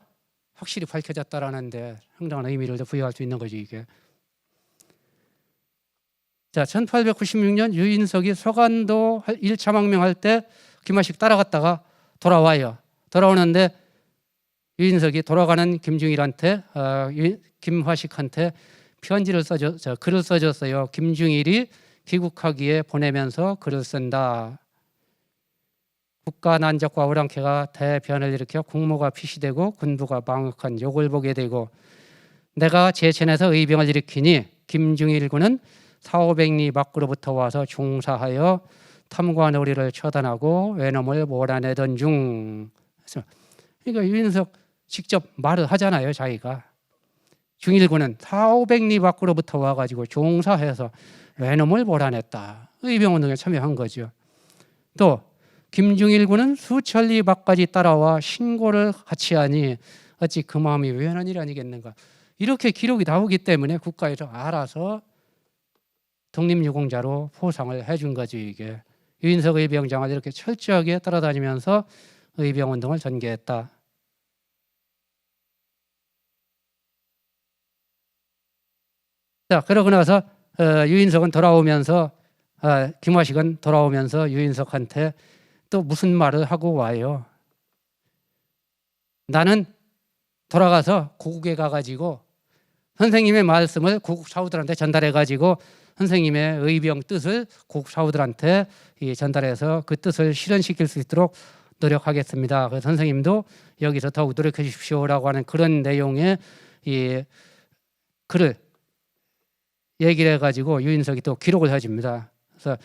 확실히 밝혀졌다라는데 상당한 의미를 부여할 수 있는 거죠 이게. 자, 1896년 유인석이 서간도 1차 망명할 때 김화식 따라갔다가 돌아와요. 돌아오는데 유인석이 돌아가는 김중일한테 김화식한테 편지를 글을 써줬어요. 김중일이 귀국하기에 보내면서 글을 쓴다. 국가 난적과 오랑캐가 대변을 일으켜 국모가 피시되고 군부가 망역한 욕을 보게 되고 내가 제천에서 의병을 일으키니 김중일 군은 400~500리 밖으로부터 와서 종사하여 탐관 우리를 처단하고 외놈을 몰아내던 중. 그러니까 유인석 직접 말을 하잖아요. 자기가 중일군은 400~500리 밖으로부터 와가지고 종사해서 외놈을 몰아냈다. 의병운동에 참여한 거죠. 또 김중일군은 수천리 밖까지 따라와 신고를 같이 하니 어찌 그 마음이 외연한 일이 아니겠는가. 이렇게 기록이 나오기 때문에 국가에서 알아서 독립유공자로 포상을 해준 거지 이게. 유인석 의병장을 이렇게 철저하게 따라다니면서 의병운동을 전개했다. 자, 그러고 나서 유인석은 돌아오면서 김화식은 돌아오면서 유인석한테 또 무슨 말을 하고 와요. 나는 돌아가서 고국에 가가지고 선생님의 말씀을 고국 사우들한테 전달해가지고 선생님의 의병 뜻을 고국 사우들한테 전달해서 그 뜻을 실현시킬 수 있도록 노력하겠습니다. 그래서 선생님도 여기서 더욱 노력해 주십시오라고 하는 그런 내용의 이 글을 얘기를 해가지고 유인석이 또 기록을 해줍니다. 그래서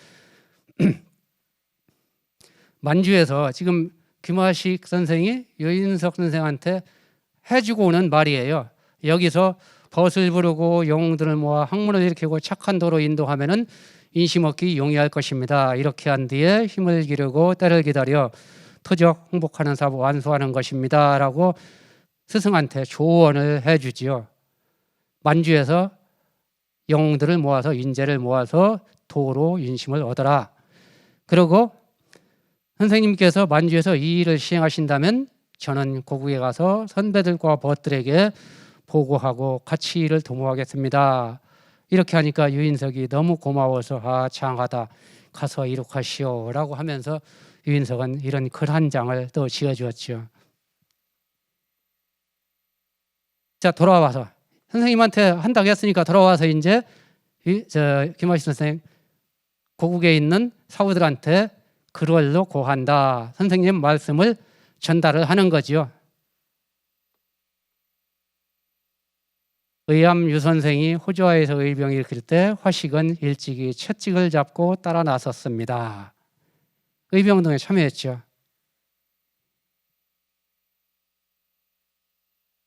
만주에서 지금 김화식 선생이 유인석 선생한테 해주고 오는 말이에요. 여기서 벗을 부르고 영웅들을 모아 학문을 일으키고 착한 도로 인도하면은 인심 얻기 용이할 것입니다. 이렇게 한 뒤에 힘을 기르고 때를 기다려 토적 홍복하는 사부 완수하는 것입니다. 라고 스승한테 조언을 해주지요. 만주에서 영웅들을 모아서 인재를 모아서 도로 인심을 얻어라. 그리고 선생님께서 만주에서 이 일을 시행하신다면 저는 고국에 가서 선배들과 벗들에게 보고하고 같이 일을 도모하겠습니다. 이렇게 하니까 유인석이 너무 고마워서 장하다. 가서 이룩하시오 라고 하면서 유인석은 이런 글 한 장을 또 지어주었죠. 자, 돌아와서 선생님한테 한다고 했으니까 돌아와서 이제 김화식 선생님 고국에 있는 사우들한테 글로 고한다. 선생님 말씀을 전달을 하는 거죠. 의암 유 선생이 호주와에서 의병이 일으킬 때 화식은 일찍이 채찍을 잡고 따라 나섰습니다. 의병운동에 참여했죠.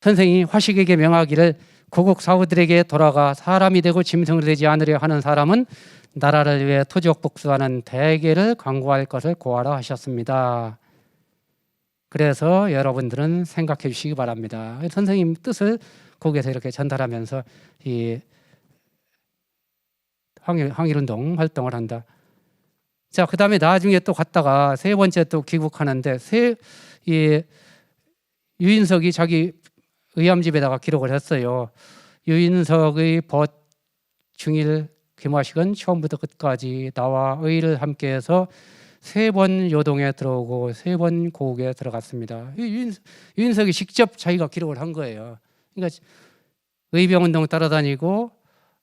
선생이 화식에게 명하기를 고국 사우들에게 돌아가 사람이 되고 짐승이 되지 않으려 하는 사람은 나라를 위해 토지옥 복수하는 대계를 강구할 것을 고하라 하셨습니다. 그래서 여러분들은 생각해 주시기 바랍니다. 선생님 뜻을 거기에서 이렇게 전달하면서 이 항일운동 활동을 한다. 자, 그 다음에 나중에 또 갔다가 세 번째 또 귀국하는데 유인석이 자기 의암집에다가 기록을 했어요. 유인석의 벗 중일 귀마식은 처음부터 끝까지 나와 의를 함께해서 3번 요동에 들어오고 3번 고국에 들어갔습니다. 유인석이 직접 자기가 기록을 한 거예요. 그러니까 의병운동 따라다니고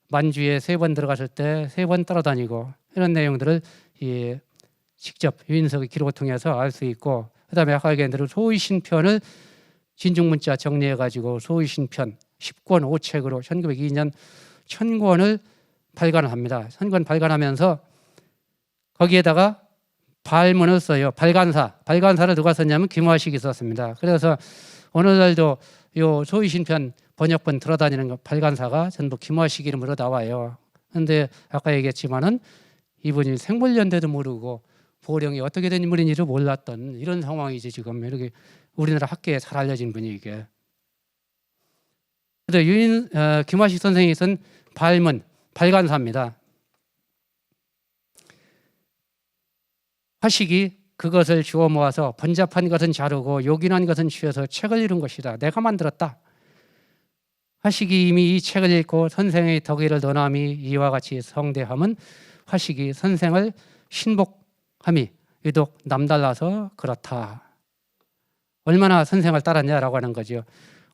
만주에 3번 들어갔을 때 3번 따라다니고 이런 내용들을 직접 유인석의 기록을 통해서 알 수 있고, 그 다음에 아까 얘기한 대로 소위신편을 진중문자 정리해가지고 소위신편 10권 5책으로 1902년 1000권을 발간을 합니다. 1000권 발간하면서 거기에다가 발문을 써요. 발간사를 누가 썼냐면 김화식이 썼습니다. 그래서 오늘날도 요 소위신편 번역본 들어다니는 거 발간사가 전부 김화식 이름으로 나와요. 그런데 아까 얘기했지만은 이분이 생물연대도 모르고 보령이 어떻게 된 인물인지도 몰랐던 이런 상황이지. 지금 이렇게 우리나라 학계에 잘 알려진 분이 이게. 그래서 김화식 선생이 쓴 발문 발간사입니다. 화식이 그것을 주워 모아서 번잡한 것은 자르고 요긴한 것은 취해서 책을 이룬 것이다. 내가 만들었다. 화식이 이미 이 책을 읽고 선생의 덕의를 논함이 이와 같이 성대함은 화식이 선생을 신복함이 유독 남달라서 그렇다. 얼마나 선생을 따랐냐라고 하는 거죠.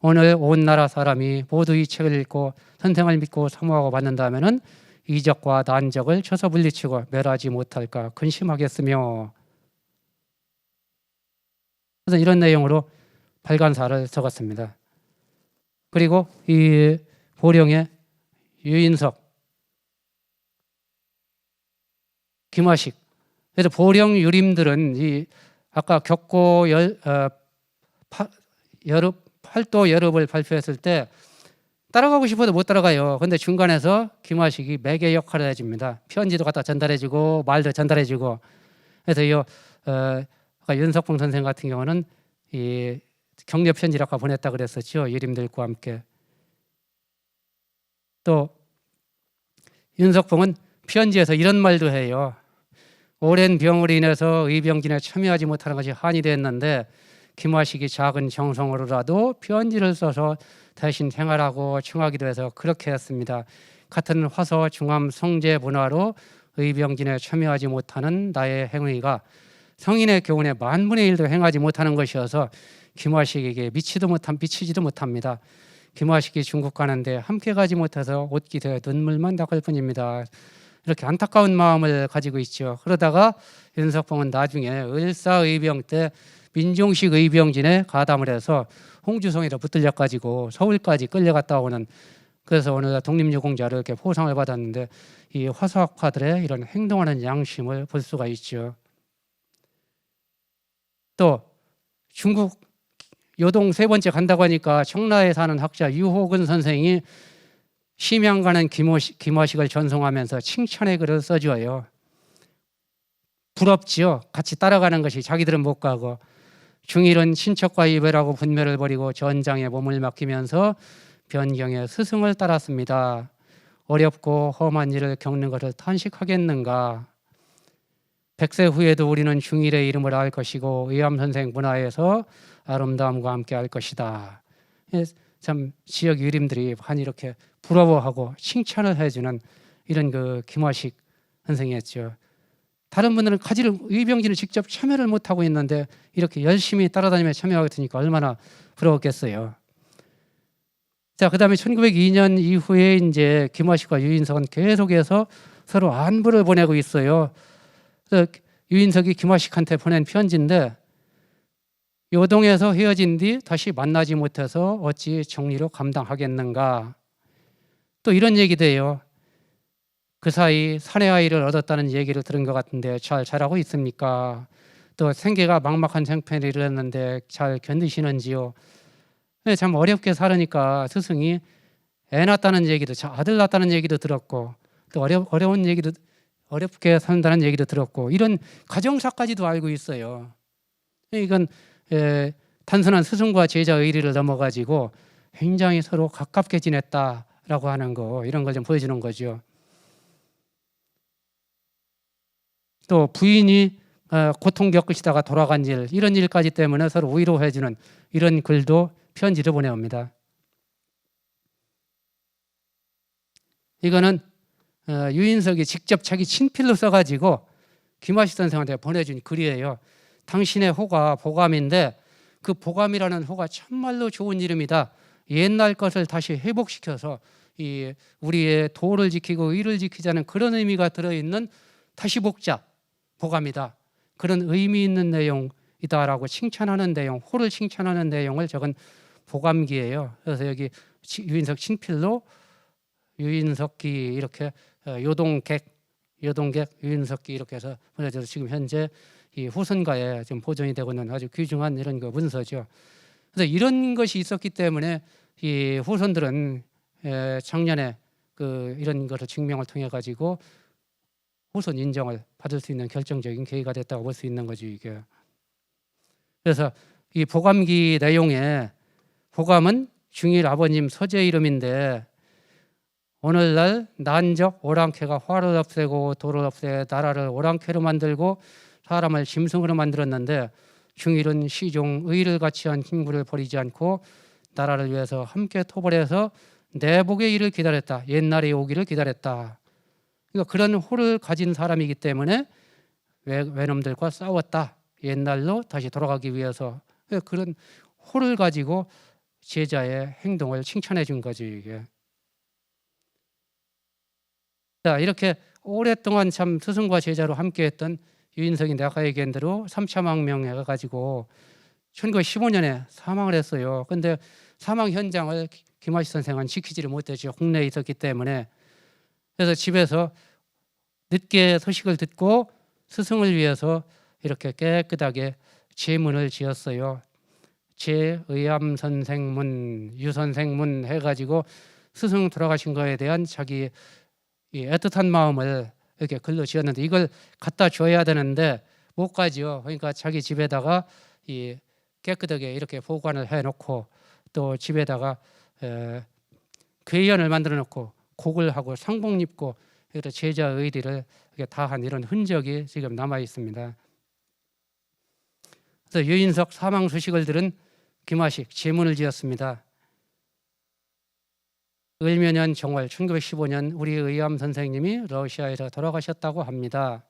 오늘 온 나라 사람이 모두 이 책을 읽고 선생을 믿고 사모하고 받는다면은 이적과 난적을 쳐서 물리치고 멸하지 못할까 근심하겠으며. 그래서 이런 내용으로 발간사를 적었습니다. 그리고 이 보령의 유인석, 김화식. 그래서 보령 유림들은 이 아까 격고 팔도 여릅을 발표했을 때 따라가고 싶어도 못 따라가요. 근데 중간에서 김화식이 매개 역할을 해줍니다. 편지도 갖다 전달해주고 말도 전달해주고. 그래서 아까 윤석봉 선생 같은 경우는 이 격려 편지를 아까 보냈다 그랬었죠. 유림들과 함께. 또 윤석봉은 편지에서 이런 말도 해요. 오랜 병으로 인해서 의병진에 참여하지 못하는 것이 한이 됐는데 김화식이 작은 정성으로라도 편지를 써서 대신 생활하고 청하기도 해서 그렇게 했습니다. 같은 화서 중암 성제 문화로 의병진에 참여하지 못하는 나의 행위가 성인의 교훈에 10,000분의 1도 행하지 못하는 것이어서 김화식에게 미치지도 못합니다. 김화식이 중국 가는데 함께 가지 못해서 옷깃에 눈물만 닦을 뿐입니다. 이렇게 안타까운 마음을 가지고 있죠. 그러다가 윤석봉은 나중에 을사의병 때 민종식 의병진에 가담을 해서 홍주성에도 붙들려 가지고 서울까지 끌려갔다 오는, 그래서 오늘 독립유공자로 이렇게 포상을 받았는데 이 화수학파들의 이런 행동하는 양심을 볼 수가 있죠. 또 중국 요동 3번째 간다고 하니까 청라에 사는 학자 유호근 선생이 심양가는 김화식을 전송하면서 칭찬의 글을 써줘요. 부럽지요. 같이 따라가는 것이 자기들은 못 가고. 중일은 친척과 이별하고 분멸을 벌이고 전장에 몸을 맡기면서 변경의 스승을 따랐습니다. 어렵고 험한 일을 겪는 것을 탄식하겠는가. 100세 후에도 우리는 중일의 이름을 알 것이고 의암선생 문화에서 아름다움과 함께 할 것이다. 참 지역 유림들이 많이 이렇게 부러워하고 칭찬을 해주는 이런 그 김화식 선생이었죠. 다른 분들은 의병진을 직접 참여를 못하고 있는데 이렇게 열심히 따라다니며 참여하게 되니까 얼마나 부러웠겠어요. 자, 그 다음에 1902년 이후에 이제 김화식과 유인석은 계속해서 서로 안부를 보내고 있어요. 그래서 유인석이 김화식한테 보낸 편지인데 요동에서 헤어진 뒤 다시 만나지 못해서 어찌 정리로 감당하겠는가. 또 이런 얘기도 해요. 그 사이 사내 아이를 얻었다는 얘기를 들은 것 같은데 잘 자라고 있습니까? 또 생계가 막막한 형편이 이르렀는데 잘 견디시는지요? 참 어렵게 살으니까 스승이 애 낳았다는 얘기도, 아들 낳았다는 얘기도 들었고, 또 어려운 얘기도, 어렵게 산다는 얘기도 들었고, 이런 가정사까지도 알고 있어요. 이건 단순한 스승과 제자 의리를 넘어가지고 굉장히 서로 가깝게 지냈다라고 하는 거, 이런 걸 좀 보여주는 거죠. 또 부인이 고통 겪으시다가 돌아간 일, 이런 일까지 때문에 서로 위로해주는 이런 글도 편지를 보내옵니다. 이거는 유인석이 직접 자기 친필로 써가지고 김화식 선생한테 보내준 글이에요. 당신의 호가 보감인데 그 보감이라는 호가 참말로 좋은 이름이다. 옛날 것을 다시 회복시켜서 이 우리의 도를 지키고 의를 지키자는 그런 의미가 들어있는 다시 복자 보감이다. 그런 의미 있는 내용이다라고 칭찬하는 내용, 호를 칭찬하는 내용을 적은 보감기예요. 그래서 여기 유인석 친필로 유인석기 이렇게 요동객 유인석기 이렇게 해서 보내줘서 지금 현재 이 후손가에 지금 보존이 되고 있는 아주 귀중한 이런 그 문서죠. 그래서 이런 것이 있었기 때문에 이 후손들은 작년에 그 이런 것을 증명을 통해 가지고 후손 인정을 받을 수 있는 결정적인 계기가 됐다고 볼 수 있는 거죠, 이게. 그래서 이 보감기 내용에 보감은 중일 아버님 서재 이름인데 오늘날 난적 오랑캐가 화를 없애고 도를 없애 나라를 오랑캐로 만들고 사람을 짐승으로 만들었는데 중일은 시종 의를 같이한 힘구를 버리지 않고 나라를 위해서 함께 토벌해서 내복의 일을 기다렸다. 옛날이 오기를 기다렸다. 그러니까 그런 호를 가진 사람이기 때문에 외놈들과 싸웠다. 옛날로 다시 돌아가기 위해서. 그런 호를 가지고 제자의 행동을 칭찬해 준 거죠, 이게. 자, 이렇게 오랫동안 참 스승과 제자로 함께했던 유인석이 내가 얘기한 대로 3차 망명해 가지고 1915년에 사망을 했어요. 근데 사망 현장을 김화식 선생은 지키지를 못했죠. 국내에 있었기 때문에. 그래서 집에서 늦게 소식을 듣고 스승을 위해서 이렇게 깨끗하게 제문을 지었어요. 제의암 선생문, 유선생문 해가지고 스승 돌아가신 거에 대한 자기 이 애틋한 마음을 이렇게 글로 지었는데 이걸 갖다 줘야 되는데 못 가죠. 그러니까 자기 집에다가 이 깨끗하게 이렇게 보관을 해놓고 또 집에다가 괴연을 만들어 놓고 곡을 하고 상복 입고 이렇게 제자 의리를 다한 이런 흔적이 지금 남아 있습니다. 그래서 유인석 사망 소식을 들은 김화식 제문을 지었습니다. 을묘년 정월 1915년 우리 의암 선생님이 러시아에서 돌아가셨다고 합니다.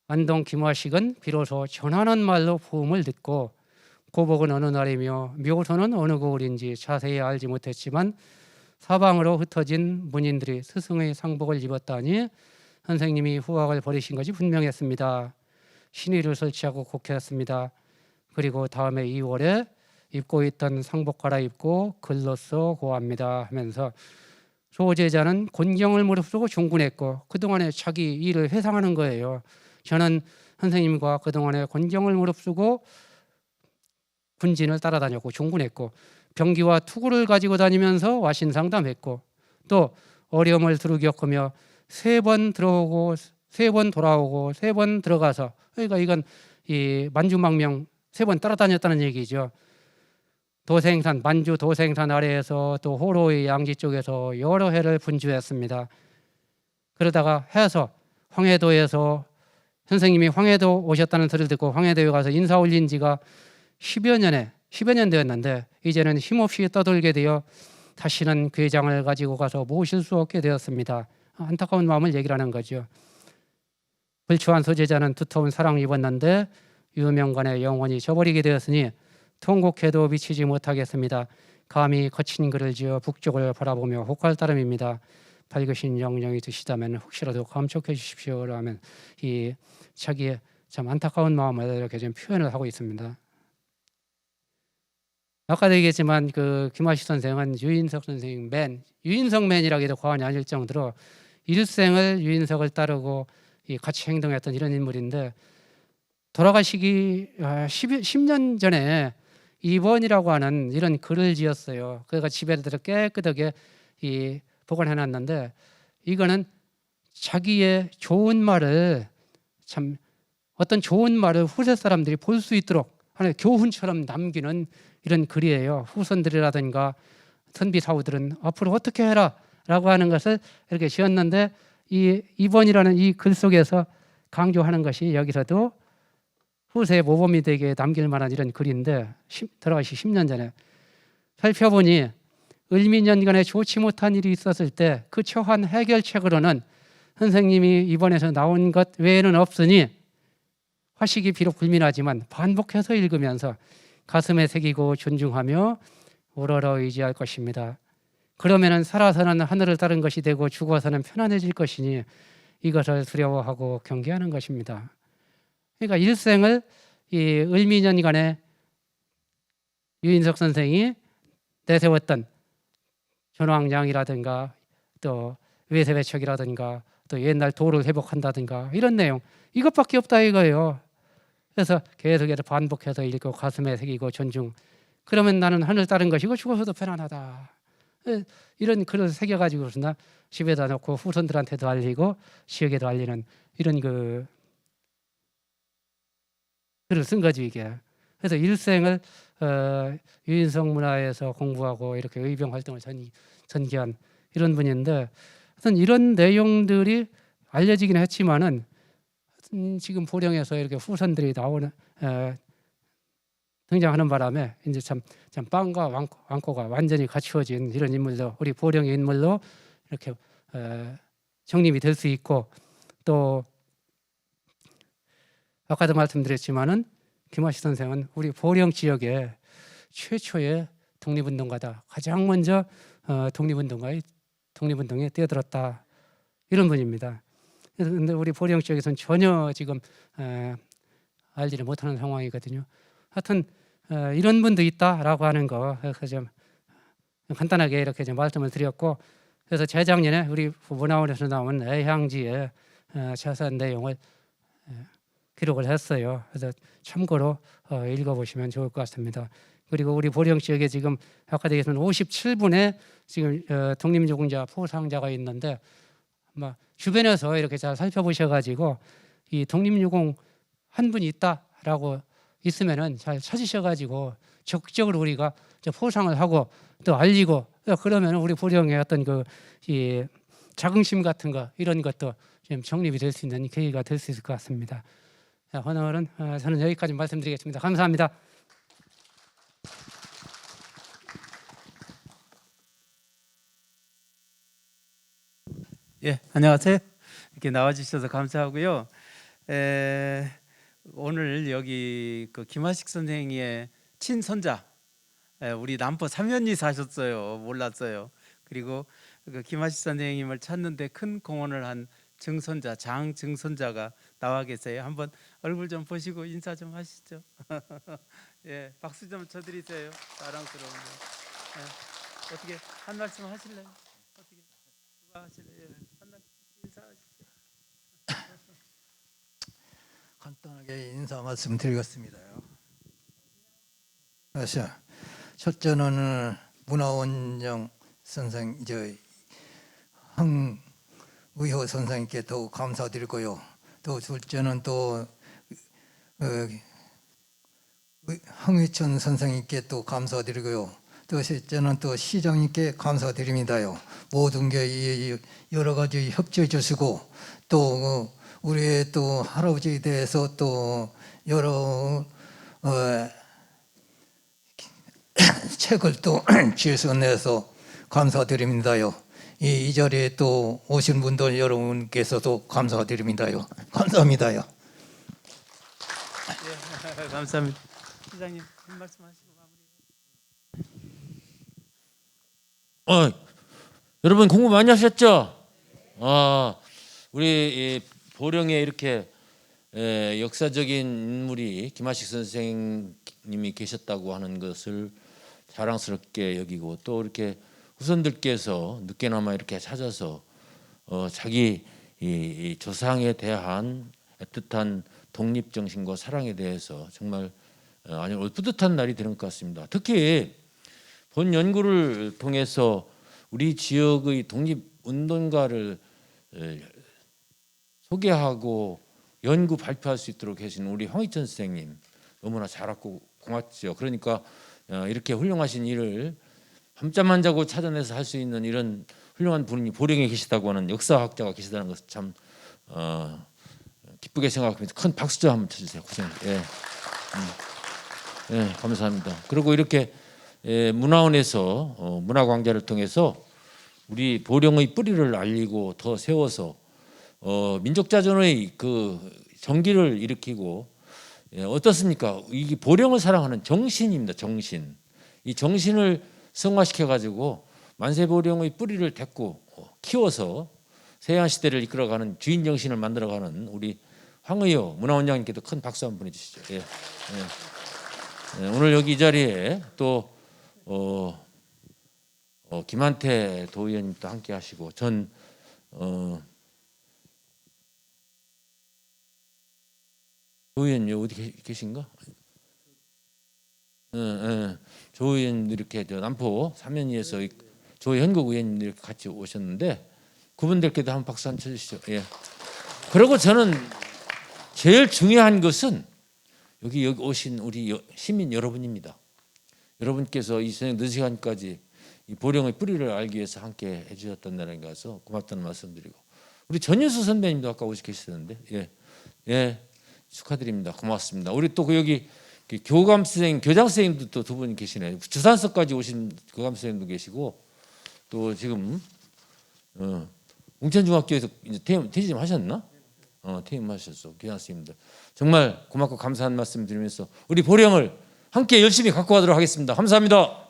안동 김화식은 비로소 전하는 말로 부음을 듣고 고복은 어느 날이며 묘소는 어느 고을인지 자세히 알지 못했지만 사방으로 흩어진 문인들이 스승의 상복을 입었다니 선생님이 후학을 버리신 것이 분명했습니다. 신의를 설치하고 곡했습니다. 그리고 다음에 2월에 입고 있던 상복 갈아입고 글로써 고합니다 하면서 소제자는 곤경을 무릅쓰고 종군했고 그동안에 자기 일을 회상하는 거예요. 저는 선생님과 그동안에 곤경을 무릅쓰고 군진을 따라다녔고 종군했고 병기와 투구를 가지고 다니면서 와신상담했고 또 어려움을 두루 겪으며 3번 들어오고 3번 돌아오고 3번 들어가서 그러니까 이건 이 만주망명 3번 따라다녔다는 얘기죠. 도생산 만주 도생산 아래에서 또 호로의 양지 쪽에서 여러 해를 분주했습니다. 그러다가 해서 황해도에서 선생님이 황해도 오셨다는 소리를 듣고 황해도에 가서 인사 올린 지가 10여 년 되었는데 이제는 힘없이 떠돌게 되어 다시는 괴장을 가지고 가서 모실 수 없게 되었습니다. 안타까운 마음을 얘기를 하는 거죠. 불추한 소제자는 두터운 사랑을 입었는데 유명간에 영원히 저버리게 되었으니 통곡해도 미치지 못하겠습니다. 감히 거친 글을 지어 북쪽을 바라보며 혹할 따름입니다. 밝으신 영령이 드시다면 혹시라도 감촉해 주십시오라면 이 자기의 참 안타까운 마음을 이렇게 좀 표현을 하고 있습니다. 아까도 얘기했지만 그 김하식 선생은 유인석 선생 유인석맨이라고 해도 과언이 아닐 정도로 일생을 유인석을 따르고 같이 행동했던 이런 인물인데, 돌아가시기 10년 전에 2번이라고 하는 이런 글을 지었어요. 그가 집에들 깨끗하게 보관해놨는데, 이거는 자기의 좋은 말을, 참 어떤 좋은 말을 후세 사람들이 볼 수 있도록 하나의 교훈처럼 남기는 이런 글이에요. 후손들이라든가 선비 사후들은 앞으로 어떻게 해라 라고 하는 것을 이렇게 지었는데, 이 2번이라는 이 글 속에서 강조하는 것이 여기서도 후세의 모범이 되게 남길 만한 이런 글인데, 돌아가시 10년 전에 살펴보니 을미년간에 좋지 못한 일이 있었을 때 그 처한 해결책으로는 선생님이 이번에서 나온 것 외에는 없으니 화식이 비록 불민하지만 반복해서 읽으면서 가슴에 새기고 존중하며 우러러 의지할 것입니다. 그러면은 살아서는 하늘을 따른 것이 되고 죽어서는 편안해질 것이니 이것을 두려워하고 경계하는 것입니다. 그러니까 일생을 이 을미년간에 유인석 선생이 내세웠던 전왕량이라든가 또 외세배척이라든가 또 옛날 도를 회복한다든가 이런 내용, 이것밖에 없다 이거예요. 그래서 계속해서 반복해서 읽고 가슴에 새기고 존중. 그러면 나는 하늘 따른 것이고 죽어서도 편안하다. 이런 글을 새겨가지고서나 집에다 놓고 후손들한테도 알리고 지역에도 알리는 이런 그 글을 쓴 거지 이게. 그래서 일생을 유인석 문화에서 공부하고 이렇게 의병 활동을 전개한 이런 분인데, 하여튼 이런 내용들이 알려지긴 했지만은 지금 보령에서 이렇게 후손들이 등장하는 바람에 이제 참 빵과 왕코가 완전히 갖추어진 이런 인물로, 우리 보령의 인물로 이렇게 정립이 될 수 있고, 또 아까도 말씀드렸지만은 김하식 선생은 우리 보령 지역의 최초의 독립운동가다. 가장 먼저 독립운동에 뛰어들었다. 이런 분입니다. 그런데 우리 보령 지역에서는 전혀 지금 알지를 못하는 상황이거든요. 하여튼 이런 분도 있다라고 하는 거, 그래서 좀 간단하게 이렇게 좀 말씀을 드렸고, 그래서 재작년에 우리 문화원에서 나온 애향지의 자세한 내용을 기록을 했어요. 그래서 참고로 읽어보시면 좋을 것 같습니다. 그리고 우리 보령 지역에 지금 아까 얘기했던 57분의 지금 독립유공자 포상자가 있는데, 아마 주변에서 이렇게 잘 살펴보셔가지고 이 독립유공 한 분이 있다라고 있으면은 잘 찾으셔가지고 적극적으로 우리가 포상을 하고 또 알리고, 그러면 우리 보령의 어떤 이 자긍심 같은 거 이런 것도 좀 정립이 될 수 있는 계기가 될 수 있을 것 같습니다. 오늘은 저는 여기까지 말씀드리겠습니다. 감사합니다. 예, 안녕하세요. 이렇게 나와주셔서 감사하고요. 오늘 여기 그 김하식 선생의 친손자, 우리 남포 삼연리 사셨어요. 몰랐어요. 그리고 그 김하식 선생님을 찾는데 큰 공헌을 한 증손자, 장증손자가 나와 계세요. 한번 얼굴 좀 보시고 인사 좀 하시죠. 예, 박수 좀 쳐드리세요. 자랑스러운. 예, 어떻게 한 말씀 하실래요? 어떻게 누가 하실래요? 한 말씀 인사하시죠. 간단하게 인사 말씀드리겠습니다. 첫째는 문화원장 선생 황의호 선생님께 더 감사드리고요. 또 둘째는 또 황희천 선생님께 또 감사드리고요. 또 셋째는 또 시장님께 감사드립니다요. 모든 게 여러 가지 협조해 주시고, 또 우리의 또 할아버지에 대해서 또 여러 책을 또 지어내서 감사드립니다요. 이 자리에 또 오신 분들 여러분께서도 감사드립니다요. 감사합니다요. 예, 감사합니다. 시장님 한 말씀 하시고 마무리. 여러분 공부 많이 하셨죠? 우리 보령에 이렇게 역사적인 인물이 김하식 선생님이 계셨다고 하는 것을 자랑스럽게 여기고 또 이렇게 후손들께서 늦게나마 이렇게 찾아서 자기 이 조상에 대한 애틋한 독립 정신과 사랑에 대해서 정말 아주 뿌듯한 날이 되는 것 같습니다. 특히 본 연구를 통해서 우리 지역의 독립 운동가를 소개하고 연구 발표할 수 있도록 해주신 우리 황희천 선생님 너무나 잘하고 고맙죠. 그러니까 이렇게 훌륭하신 일을 밤잠 자고 찾아내서 할 수 있는 이런 훌륭한 분이 보령에 계시다고 하는 역사학자가 계시다는 것을 참 기쁘게 생각하면서 큰 박수 좀 한번 쳐주세요. 고생. 예, 감사합니다. 그리고 이렇게 문화원에서 문화광자를 통해서 우리 보령의 뿌리를 알리고 더 세워서 민족자존의 그 정기를 일으키고 어떻습니까? 이 보령을 사랑하는 정신입니다. 정신. 이 정신을 성화시켜 가지고 만세보령의 뿌리를 댔고 키워서 세양 시대를 이끌어가는 주인 정신을 만들어가는 우리 황의호 문화원장님께도 큰 박수 한번 보내주시죠. 오늘 여기 이 자리에 또 김한태 도의원님도 함께 하시고 전 도의원 어디 계신가? 조 의원 이렇게 남포 삼면리에서 조현국 의원님 이렇게 같이 오셨는데 그분들께도 한번 박수 한번 쳐주시죠. 예. 그리고 저는 제일 중요한 것은 여기 오신 우리 시민 여러분입니다. 여러분께서 이 저녁 늦은 시간까지 이 보령의 뿌리를 알기 위해서 함께 해주셨다는 것서 고맙다는 말씀드리고 우리 전유수 선배님도 아까 오시 계시던데 축하드립니다. 고맙습니다. 우리 또 여기 교감 선생님, 교장 선생님도 또 두 분 계시네요. 주산서까지 오신 교감 선생님도 계시고 또 지금 웅천중학교에서 이제 퇴임 하셨나? 퇴임하셨어. 교장 선생님들 정말 고맙고 감사한 말씀 드리면서 우리 보령을 함께 열심히 갖고 가도록 하겠습니다. 감사합니다.